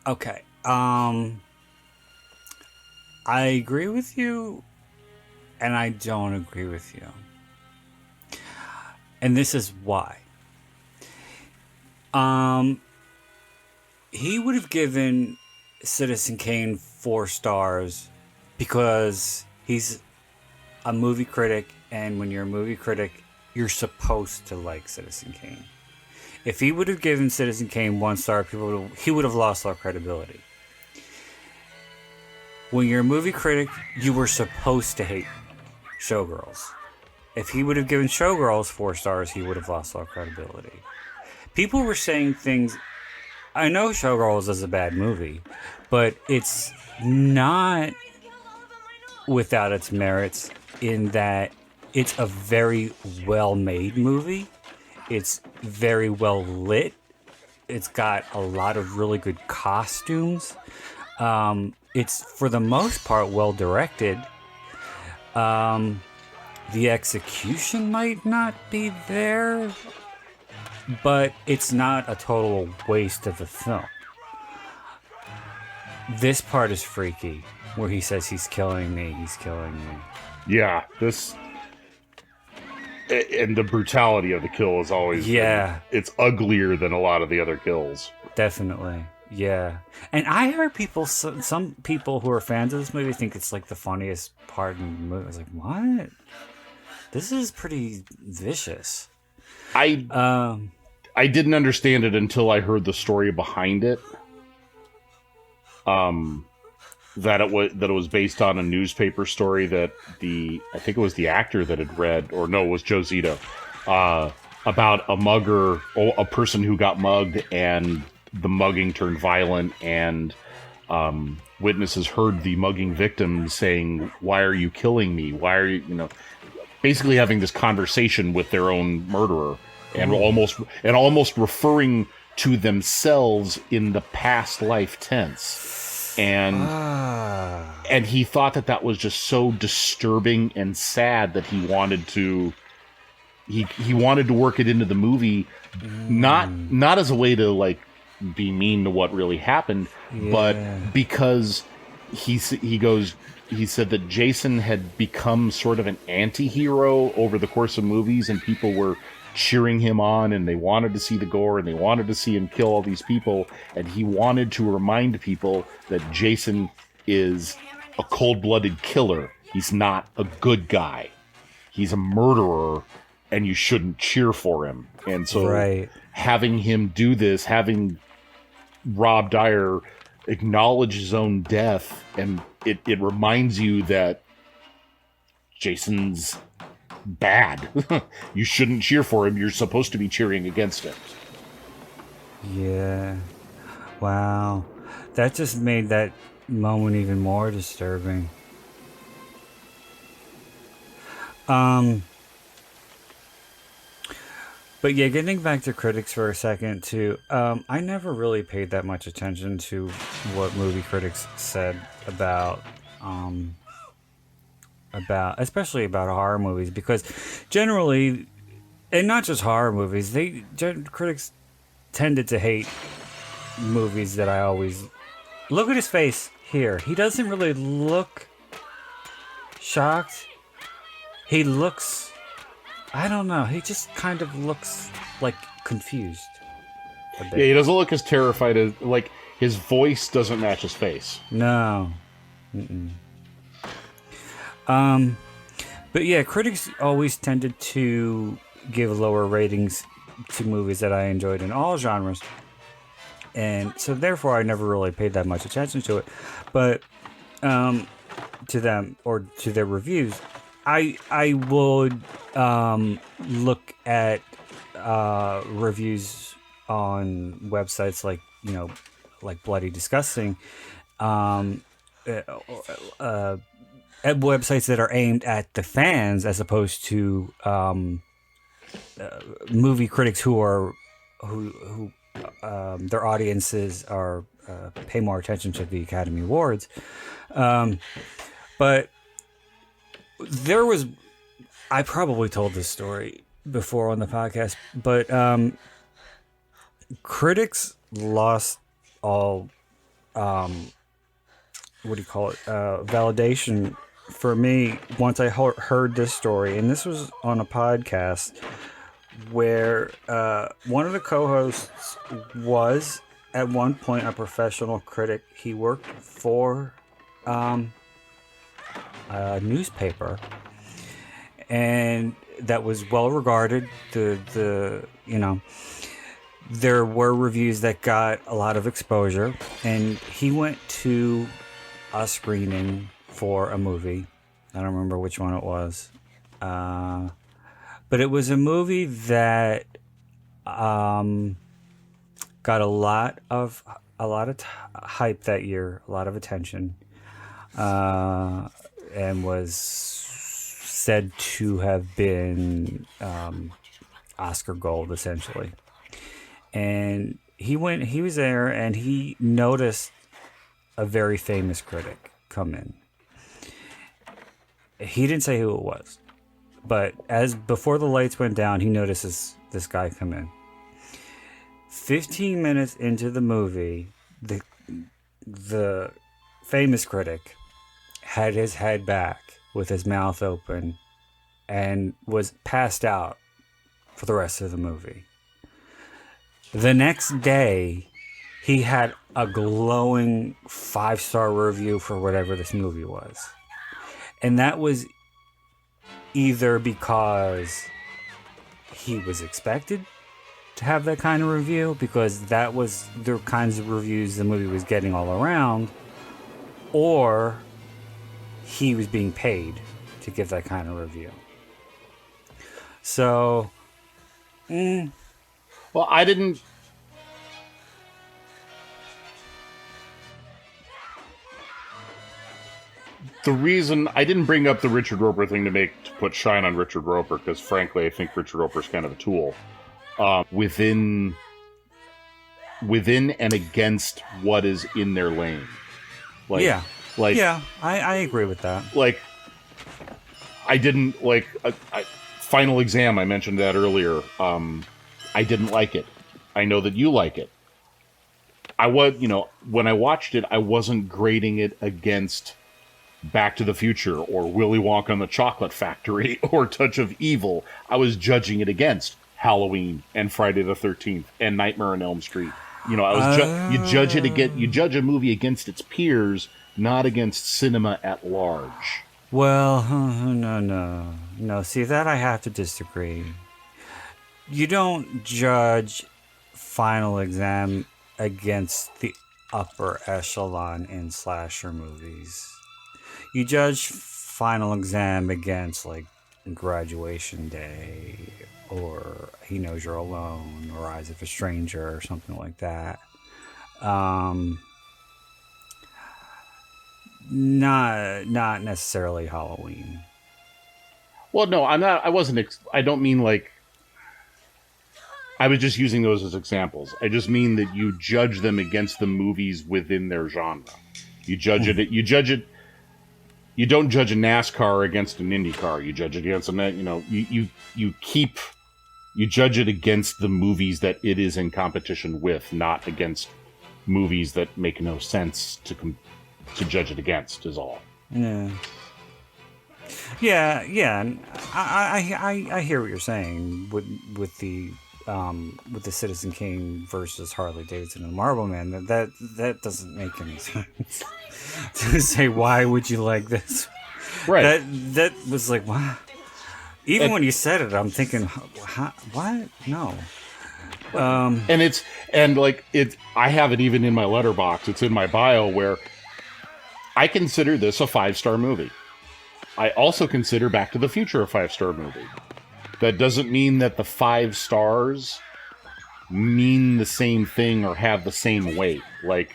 okay. I agree with you, and I don't agree with you. And this is why. He would have given Citizen Kane 4 stars because he's a movie critic, and when you're a movie critic, you're supposed to like Citizen Kane. If he would have given Citizen Kane 1 star, he would have lost all credibility. When you're a movie critic, you were supposed to hate Showgirls. If he would have given Showgirls 4 stars, he would have lost all credibility. People were saying things. I know Showgirls is a bad movie, but it's not without its merits in that it's a very well-made movie. It's very well lit. It's got a lot of really good costumes. It's, for the most part, well directed. The execution might not be there, but it's not a total waste of a film. This part is freaky, where he says he's killing me. Yeah, and the brutality of the kill is always... Yeah. It's uglier than a lot of the other kills. Definitely. Yeah. And I heard some people who are fans of this movie think it's like the funniest part in the movie. I was like, what? This is pretty vicious. I didn't understand it until I heard the story behind it. That it was based on a newspaper story that I think it was the actor that had read, or no, it was Joe Zito, about a mugger, or a person who got mugged, and the mugging turned violent, and witnesses heard the mugging victim saying, "Why are you killing me? Why are you, basically having this conversation with their own murderer, and almost referring to themselves in the past life tense." And he thought that was just so disturbing and sad that he wanted to work it into the movie, not as a way to like be mean to what really happened, but because he said that Jason had become sort of an anti-hero over the course of movies, and people were cheering him on, and they wanted to see the gore, and they wanted to see him kill all these people, and he wanted to remind people that Jason is a cold-blooded killer. He's not a good guy. He's a murderer, and you shouldn't cheer for him. And so having him do this, having Rob Dyer acknowledge his own death, and it reminds you that Jason's bad. You shouldn't cheer for him. You're supposed to be cheering against him. Yeah. Wow. That just made that moment even more disturbing. But yeah, getting back to critics for a second too, I never really paid that much attention to what movie critics said about especially about horror movies, because generally, and not just horror movies, critics tended to hate movies that I always look at his face here. He doesn't really look shocked. He looks, I don't know. He just kind of looks like confused. Yeah, he doesn't look as terrified as, like, his voice doesn't match his face. No. Mm-mm. But yeah, critics always tended to give lower ratings to movies that I enjoyed in all genres. And so therefore I never really paid that much attention to it. But to them or to their reviews, I would look at reviews on websites like, like Bloody Disgusting, at websites that are aimed at the fans as opposed to movie critics who their audiences are pay more attention to the Academy Awards. But there was, I probably told this story before on the podcast, but critics lost all validation for me once I heard this story. And this was on a podcast where one of the co-hosts was at one point a professional critic. He worked for a newspaper, and that was well regarded. There were reviews that got a lot of exposure, and he went to a screening for a movie. I don't remember which one it was, but it was a movie that got a lot of hype that year, a lot of attention, and was said to have been Oscar gold, essentially. And he was there, and he noticed a very famous critic come in. He didn't say who it was, but before the lights went down, he notices this guy come in. 15 minutes into the movie, the famous critic had his head back with his mouth open and was passed out for the rest of the movie. The next day, he had a glowing 5-star review for whatever this movie was. And that was either because he was expected to have that kind of review, because that was the kinds of reviews the movie was getting all around, or he was being paid to give that kind of review. So, well, I didn't. The reason I didn't bring up the Richard Roeper thing to put shine on Richard Roeper, because frankly, I think Richard Roeper's kind of a tool within and against what is in their lane. I agree with that. Like, I didn't like Final Exam. I mentioned that earlier. I didn't like it. I know that you like it. When I watched it, I wasn't grading it against Back to the Future or Willy Wonka and the Chocolate Factory or Touch of Evil. I was judging it against Halloween and Friday the 13th and Nightmare on Elm Street. You judge a movie against its peers, not against cinema at large. Well, no. See, that I have to disagree. You don't judge Final Exam against the upper echelon in slasher movies. You judge Final Exam against like Graduation Day or He Knows You're Alone or Eyes of a Stranger or something like that. Not necessarily Halloween. Well, no, I'm not. I wasn't. I don't mean like. I was just using those as examples. I just mean that you judge them against the movies within their genre. You judge it. You judge it. You don't judge a NASCAR against an Indy car. You judge it against them. You know. You judge it against the movies that it is in competition with, not against movies that make no sense to judge it against. Is all. Yeah. Yeah. And I hear what you're saying with the Citizen Kane versus Harley Davidson and Marble Man. That doesn't make any sense. To say, why would you like this? Right. That was like, what? Even when you said it, I'm thinking, what? No. I have it even in my letterbox. It's in my bio where I consider this a 5-star movie. I also consider Back to the Future a 5-star movie. That doesn't mean that the 5 stars mean the same thing or have the same weight. Like,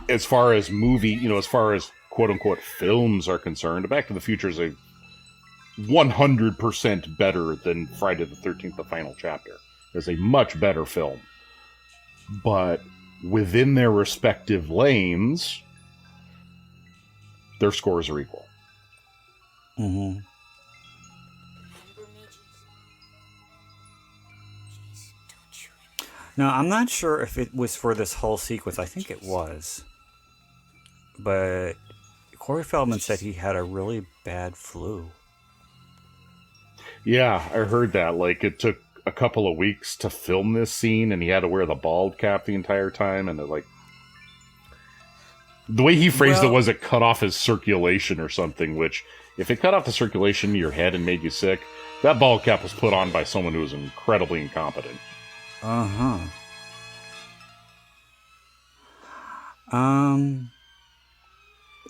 as far as as far as quote-unquote films are concerned, Back to the Future is a 100% better than Friday the 13th, the final chapter. It's a much better film. But within their respective lanes, their scores are equal. Mm-hmm. Now, I'm not sure if it was for this whole sequence. I think it was. But Corey Feldman said he had a really bad flu. Yeah, I heard that. Like, it took a couple of weeks to film this scene, and he had to wear the bald cap the entire time, and the way he phrased it was it cut off his circulation or something, which, if it cut off the circulation to your head and made you sick, that bald cap was put on by someone who was incredibly incompetent. Uh-huh.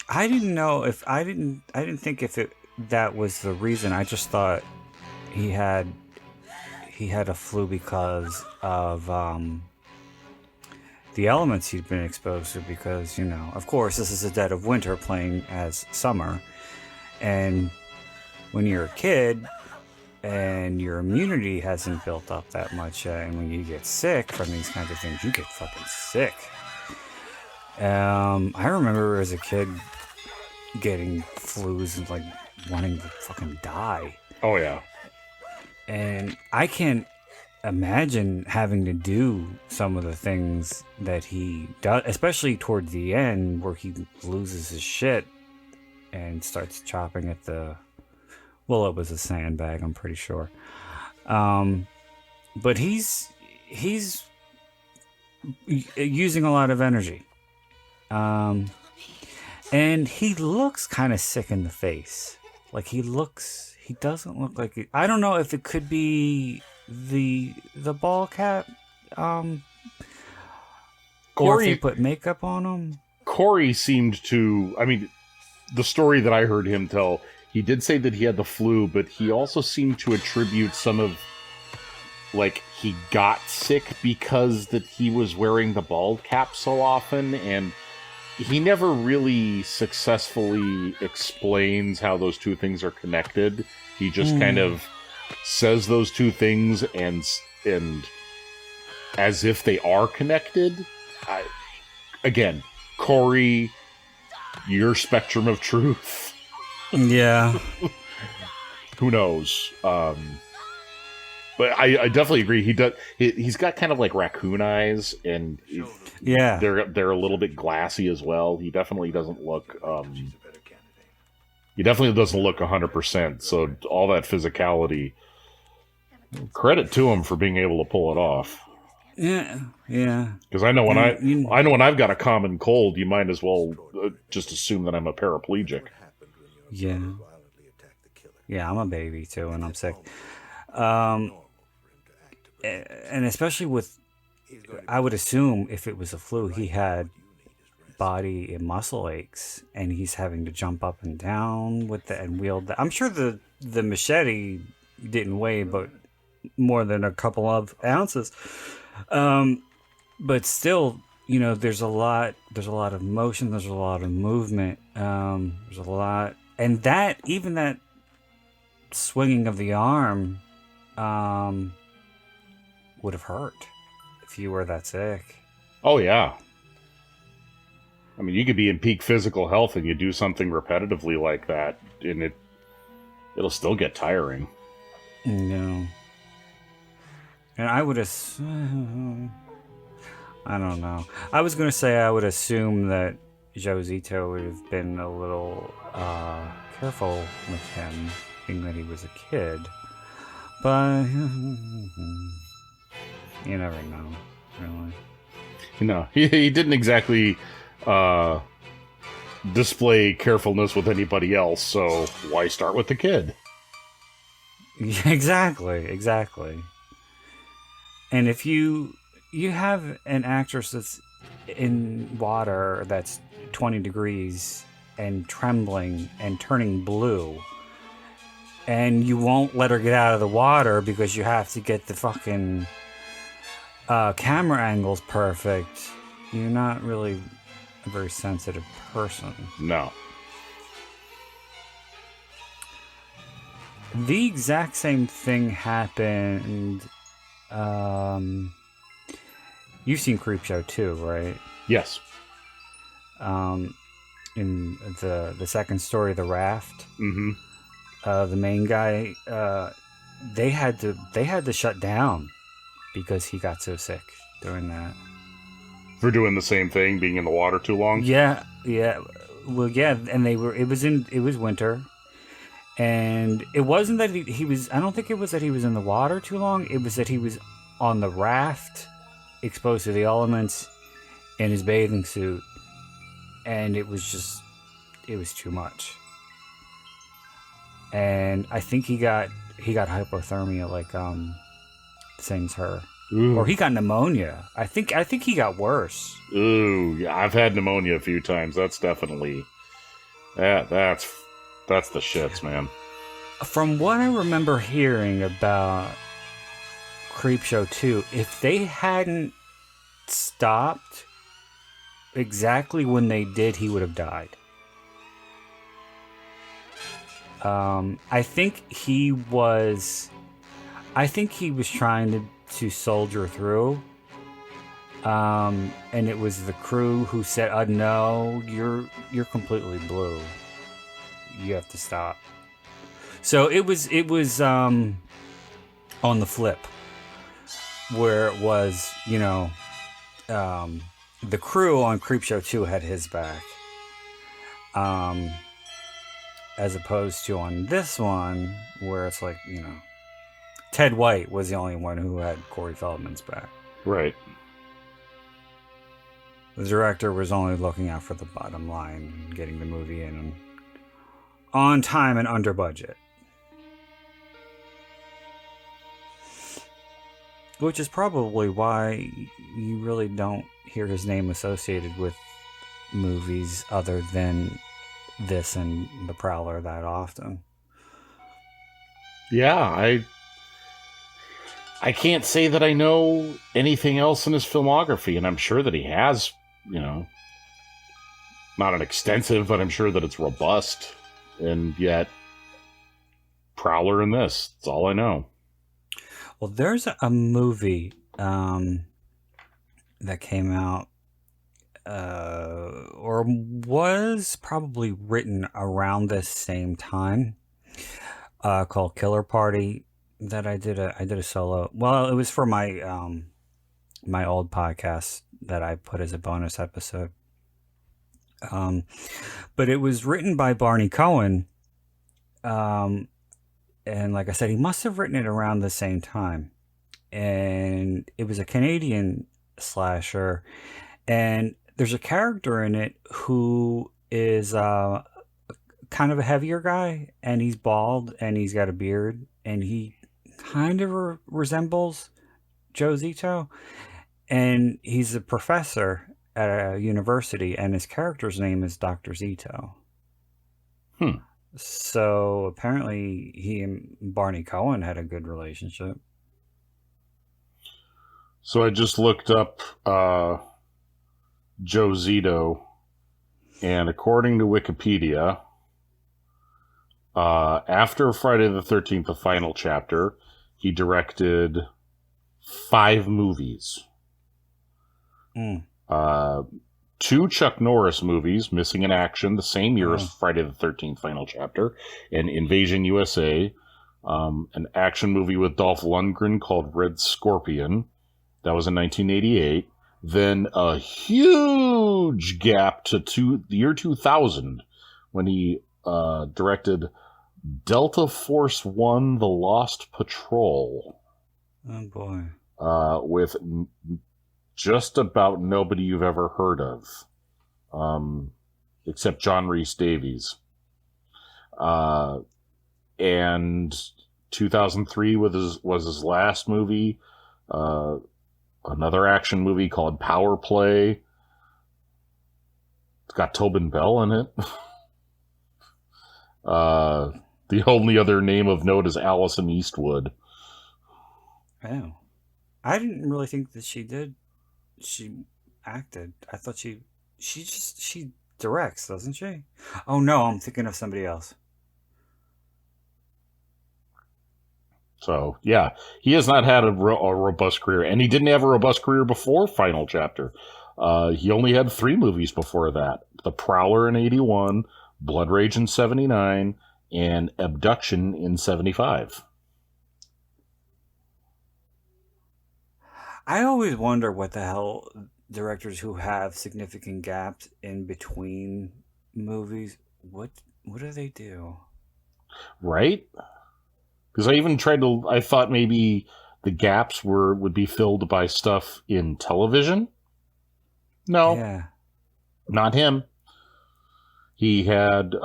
I didn't know if I didn't think if that was the reason. I just thought he had a flu because of the elements he'd been exposed to, because, of course, this is the dead of winter playing as summer, and when you're a kid and your immunity hasn't built up that much, and when you get sick from these kinds of things, you get fucking sick. I remember as a kid getting flus and like wanting to fucking die. Oh yeah. And I can't imagine having to do some of the things that he does, especially toward the end where he loses his shit and starts chopping at it was a sandbag, I'm pretty sure. But he's using a lot of energy. And he looks kind of sick in the face. Like he doesn't look like I don't know if it could be the ball cap. Corey, or if he put makeup on him. Corey seemed to, the story that I heard him tell, he did say that he had the flu, but he also seemed to attribute some of, like, he got sick because that he was wearing the bald cap so often, and he never really successfully explains how those two things are connected. He just kind of says those two things and as if they are connected. Again, Corey, your spectrum of truth. Yeah. Who knows? But I definitely agree. He's got kind of like raccoon eyes, and yeah, they're a little bit glassy as well. He definitely doesn't look. He definitely doesn't look 100%. So all that physicality, credit to him for being able to pull it off. Yeah. Because I know when I know when I've got a common cold, you might as well just assume that I'm a paraplegic. Yeah. Yeah, I'm a baby too, and I'm sick. And especially with I would assume if it was a flu, he had body and muscle aches, and he's having to jump up and down with the and wield. I'm sure the machete didn't weigh but more than a couple of ounces, but still, there's a lot of motion, there's a lot of movement, there's a lot, and that swinging of the arm would have hurt if you were that sick. Oh yeah. I mean, you could be in peak physical health and you do something repetitively like that, and it'll still get tiring. No. And I would I don't know. I was going to say I would assume that Joe Zito would have been a little careful with him, being that he was a kid. But you never know, really. He didn't exactly display carefulness with anybody else, so why start with the kid? Exactly. And if you have an actress that's in water that's 20 degrees and trembling and turning blue, and you won't let her get out of the water because you have to get the fucking camera angles perfect, you're not really a very sensitive person. No. The exact same thing happened. You've seen Creepshow too, right? Yes. In the second story, the raft. Mm-hmm. The main guy, they had to shut down because he got so sick doing that. For doing the same thing, being in the water too long? Yeah. Well, yeah, and it was winter. And it wasn't that he was, I don't think it was that he was in the water too long. It was that he was on the raft, exposed to the elements in his bathing suit. And it was too much. And I think he got hypothermia, like same as her. Ooh. Or he got pneumonia. I think he got worse. Ooh, yeah, I've had pneumonia a few times. That's definitely that's the shits, man. From what I remember hearing about Creepshow 2, if they hadn't stopped exactly when they did, he would have died. I think he was trying to soldier through. And it was the crew who said, no, you're completely blue. You have to stop. So it was on the flip, where it was, the crew on Creepshow 2 had his back. As opposed to on this one, where it's like, Ted White was the only one who had Corey Feldman's back. Right. The director was only looking out for the bottom line, getting the movie in on time and under budget. Which is probably why you really don't hear his name associated with movies other than this and The Prowler that often. Yeah, I can't say that I know anything else in his filmography, and I'm sure that he has, not an extensive, but I'm sure that it's robust. And yet, Prowler and this, that's all I know. Well, there's a movie that came out or was probably written around this same time called Killer Party that I did a solo. Well, it was for my my old podcast that I put as a bonus episode. But it was written by Barney Cohen. And like I said, he must have written it around the same time. And it was a Canadian slasher. And there's a character in it who is kind of a heavier guy. And he's bald and he's got a beard. And he kind of resembles Joe Zito. And he's a professor at a university, and his character's name is Dr. Zito. So apparently he and Barney Cohen had a good relationship. So I just looked up Joe Zito, and according to Wikipedia, after Friday the 13th, the final chapter, he directed 5 movies. 2 Chuck Norris movies, Missing in Action, the same year as Friday the 13th final chapter, and Invasion USA, an action movie with Dolph Lundgren called Red Scorpion. That was in 1988. Then a huge gap to the year 2000 when he directed Delta Force One, The Lost Patrol. Oh, boy. With just about nobody you've ever heard of, except John Rhys Davies. And 2003 was his last movie. Another action movie called Power Play. It's got Tobin Bell in it. The only other name of note is Allison Eastwood. Oh. I didn't really think that she did. She acted. I thought she directs, doesn't she? Oh no, I'm thinking of somebody else. So, yeah, he has not had a robust career, and he didn't have a robust career before Final Chapter. He only had 3 movies before that. The Prowler in 81, Blood Rage in 79, and Abduction in 75. I always wonder what the hell directors who have significant gaps in between movies, what do they do? Right? Because I thought maybe the gaps would be filled by stuff in television. No. Yeah. Not him. He had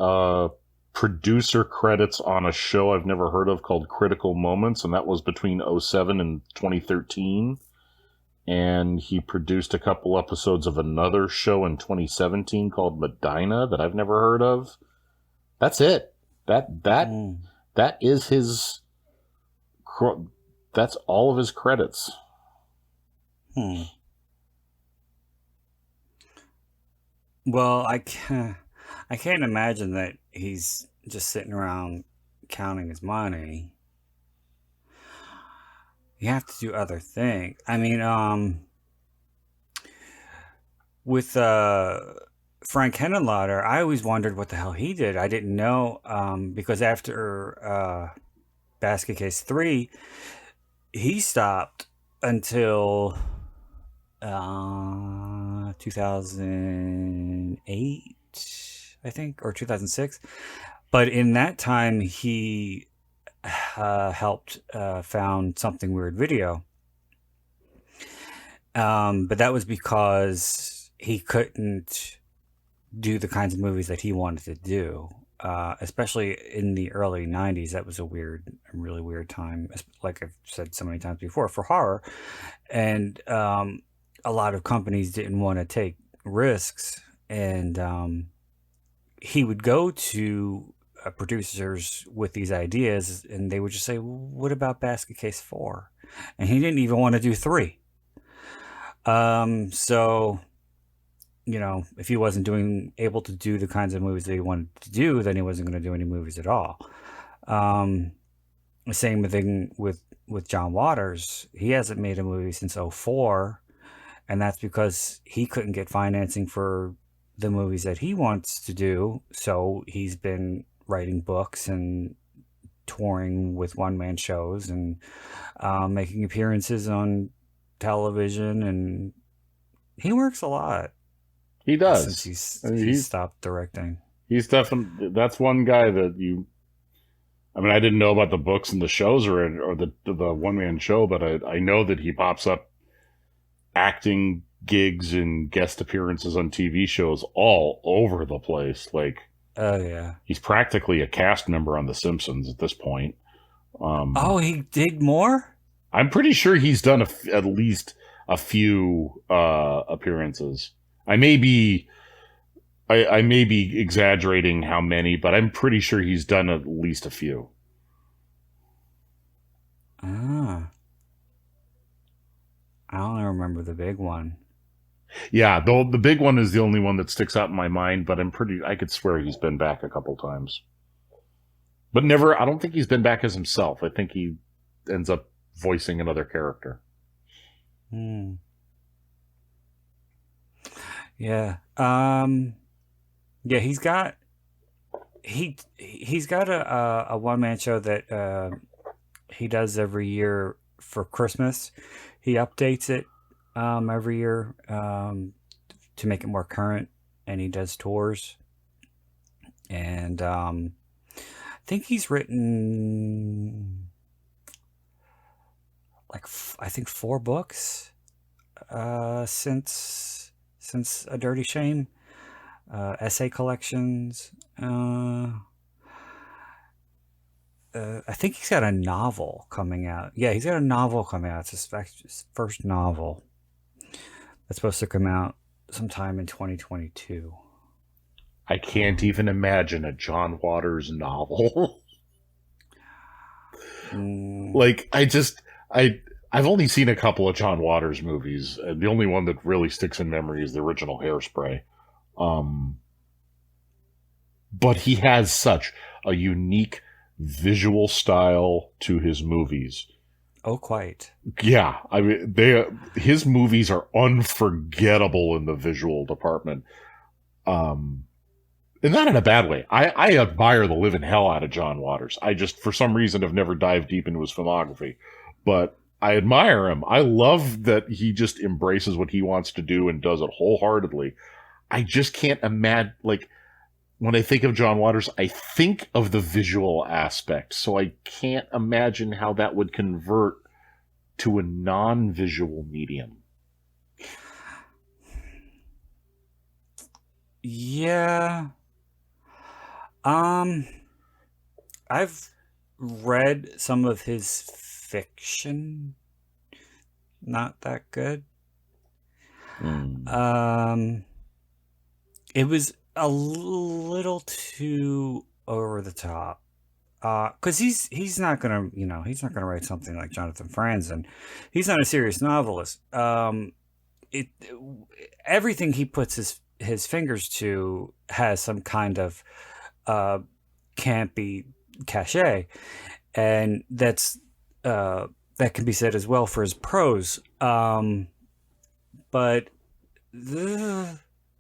producer credits on a show I've never heard of called Critical Moments, and that was between 2007 and 2013. And he produced a couple episodes of another show in 2017 called Medina that I've never heard of. That's it. That is his. That's all of his credits. Well, I can't imagine that he's just sitting around counting his money. You have to do other things. I mean, with Frank Henenlotter, I always wondered what the hell he did. I didn't know, because after Basket Case 3, he stopped until 2008, I think, or 2006. But in that time, he helped found Something Weird Video. But that was because he couldn't do the kinds of movies that he wanted to do. Especially in the early 90s, that was a really weird time, like I've said so many times before, for horror. And a lot of companies didn't want to take risks. And he would go to producers with these ideas, and they would just say, what about Basket Case 4? And he didn't even want to do 3. So, if he wasn't able to do the kinds of movies that he wanted to do, then he wasn't going to do any movies at all. The same thing with John Waters. He hasn't made a movie since 2004, and that's because he couldn't get financing for the movies that he wants to do. So he's been writing books and touring with one-man shows and making appearances on television, and he works a lot. He does. Since he's stopped directing. He's definitely, that's one guy that I didn't know about the books and the shows or the one-man show, but I know that he pops up acting gigs and guest appearances on TV shows all over the place. Like, oh yeah, he's practically a cast member on The Simpsons at this point. Oh, he did more? I'm pretty sure he's done at least a few appearances. I may be exaggerating how many, but I'm pretty sure he's done at least a few. I only remember the big one. Yeah, the big one is the only one that sticks out in my mind, but I could swear he's been back a couple times. But never, I don't think he's been back as himself. I think he ends up voicing another character. Yeah. Yeah, he's got a one-man show that he does every year for Christmas. He updates it every year to make it more current, and he does tours. And I think he's written like I think 4 books since A Dirty Shame, essay collections. I think he's got a novel coming out. Yeah, he's got a novel coming out. It's his first novel that's supposed to come out sometime in 2022. I can't even imagine a John Waters novel. Like, I've only seen a couple of John Waters movies. The only one that really sticks in memory is the original Hairspray. But he has such a unique visual style to his movies. Oh, quite. Yeah, I mean, his movies are unforgettable in the visual department. And not in a bad way. I admire the living hell out of John Waters. I just, for some reason, have never dived deep into his filmography. But I admire him. I love that he just embraces what he wants to do and does it wholeheartedly. I just can't imagine, like, when I think of John Waters, I think of the visual aspect. So I can't imagine how that would convert to a non-visual medium. Yeah. I've read some of his fiction. Not that good. It was a little too over the top. Because he's not gonna write something like Jonathan Franzen. He's not a serious novelist. Everything he puts his fingers to has some kind of campy cachet, and that can be said as well for his prose. But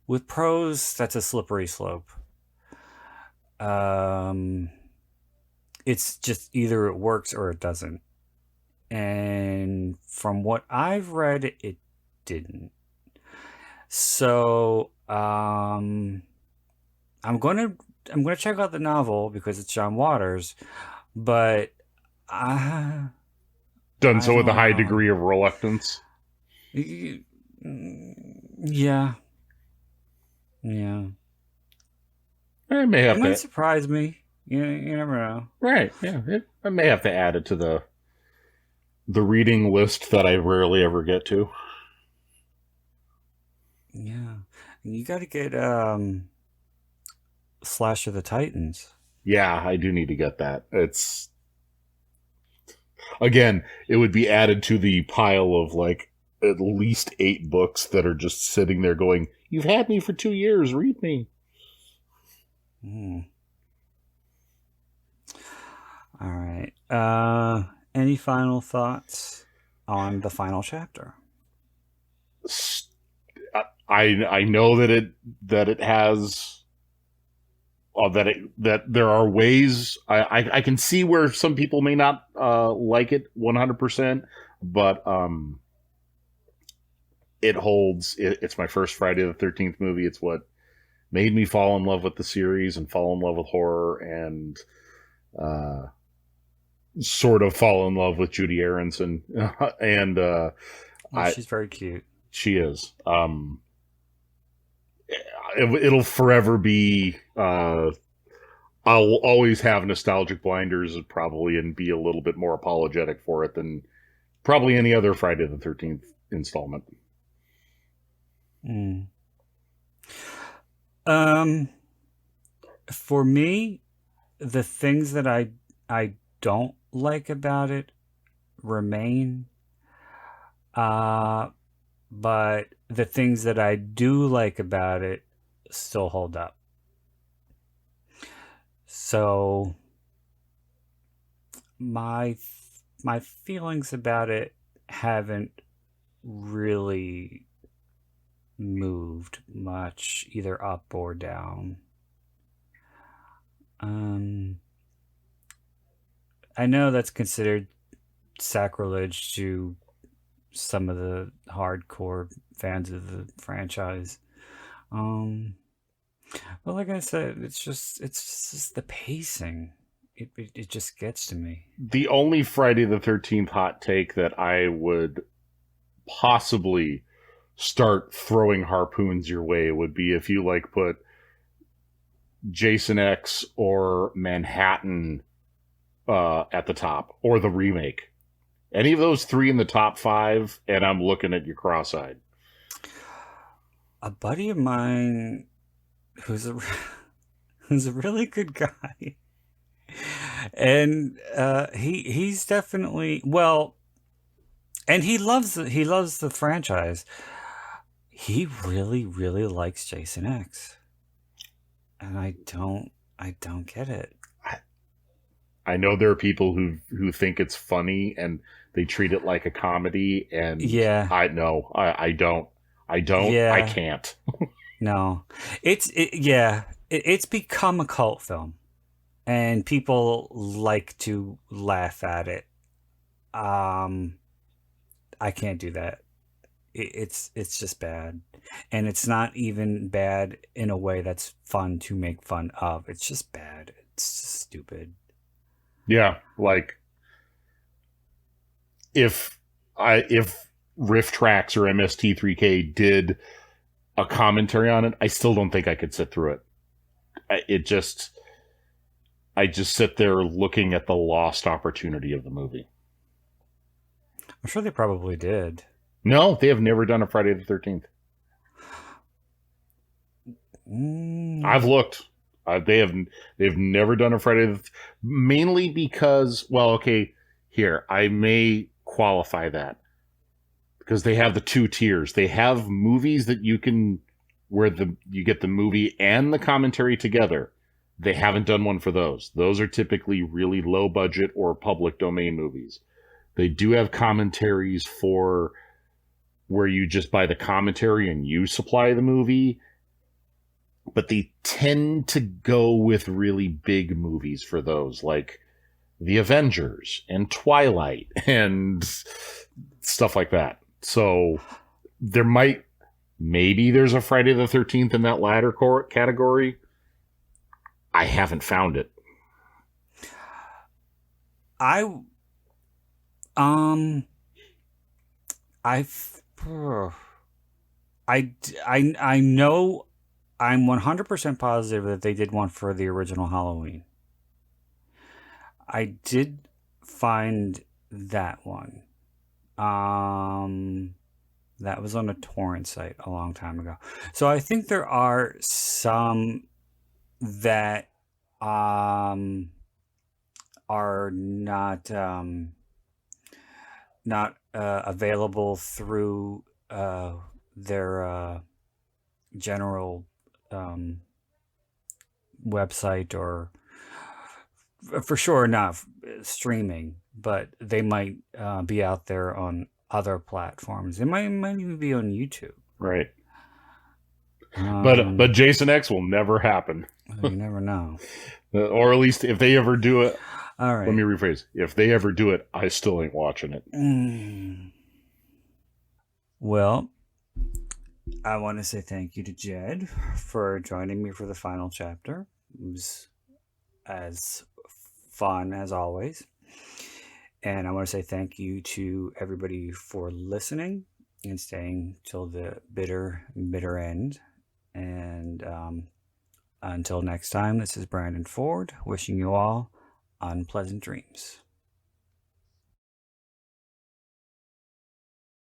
with prose, that's a slippery slope. It's just either it works or it doesn't. And from what I've read, it didn't. So I'm gonna check out the novel because it's John Waters, but done so with a high degree of reluctance. Yeah. I may have it might surprise me. You never know. Right, yeah. I may have to add it to the reading list that I rarely ever get to. Yeah. You got to get Slash of the Titans. Yeah, I do need to get that. It's... Again, it would be added to the pile of, like, at least 8 books that are just sitting there going, "You've had me for 2 years, read me." All right. Any final thoughts on the final chapter? I know that it has that there are ways. I can see where some people may not like it 100%, but it holds. It's my first Friday the 13th movie. It's what made me fall in love with the series and fall in love with horror and sort of fall in love with Judy Aronson. And she's very cute. She is. It'll forever be... I'll always have nostalgic blinders probably and be a little bit more apologetic for it than probably any other Friday the 13th installment. For me, the things that I don't like about it remain. But the things that I do like about it still hold up. So my feelings about it haven't really moved much, either up or down. I know that's considered sacrilege to some of the hardcore fans of the franchise. But like I said, it's just the pacing. It just gets to me. The only Friday the 13th hot take that I would possibly start throwing harpoons your way would be if you like put Jason X or Manhattan at the top, or the remake. Any of those three in the top 5, and I'm looking at you cross-eyed. A buddy of mine who's a really good guy, and he's definitely, well, and he loves the franchise. He really, really likes Jason X, and I don't get it. I know there are people who think it's funny and they treat it like a comedy, and yeah, I don't. Yeah. I can't. No, it's become a cult film, and people like to laugh at it. I can't do that. It's just bad, and it's not even bad in a way that's fun to make fun of. It's just bad. It's just stupid. Yeah, like if Riff Tracks or MST3K did a commentary on it, I still don't think I could sit through it. I just sit there looking at the lost opportunity of the movie. I'm sure they probably did. No, they have never done a Friday the 13th. I've looked. They've never done a Friday mainly because, well, okay, here, I may qualify that. Because they have the 2 tiers. They have movies that you can, where you get the movie and the commentary together. They haven't done one for those. Those are typically really low budget or public domain movies. They do have commentaries for where you just buy the commentary and you supply the movie. But they tend to go with really big movies for those, like The Avengers and Twilight and stuff like that. So maybe there's a Friday the 13th in that latter category. I haven't found it. I know, I'm 100% positive that they did one for the original Halloween. I did find that one. That was on a torrent site a long time ago. So I think there are some that are not available through their general website, or for sure not streaming, but they might be out there on other platforms. They might even be on YouTube. Right. But Jason X will never happen. You never know. Or at least if they ever do it. All right. Let me rephrase. If they ever do it, I still ain't watching it. Well, I want to say thank you to Jed for joining me for the final chapter. It was as fun as always. And I want to say thank you to everybody for listening and staying till the bitter end. And until next time, this is Brandon Ford wishing you all unpleasant dreams.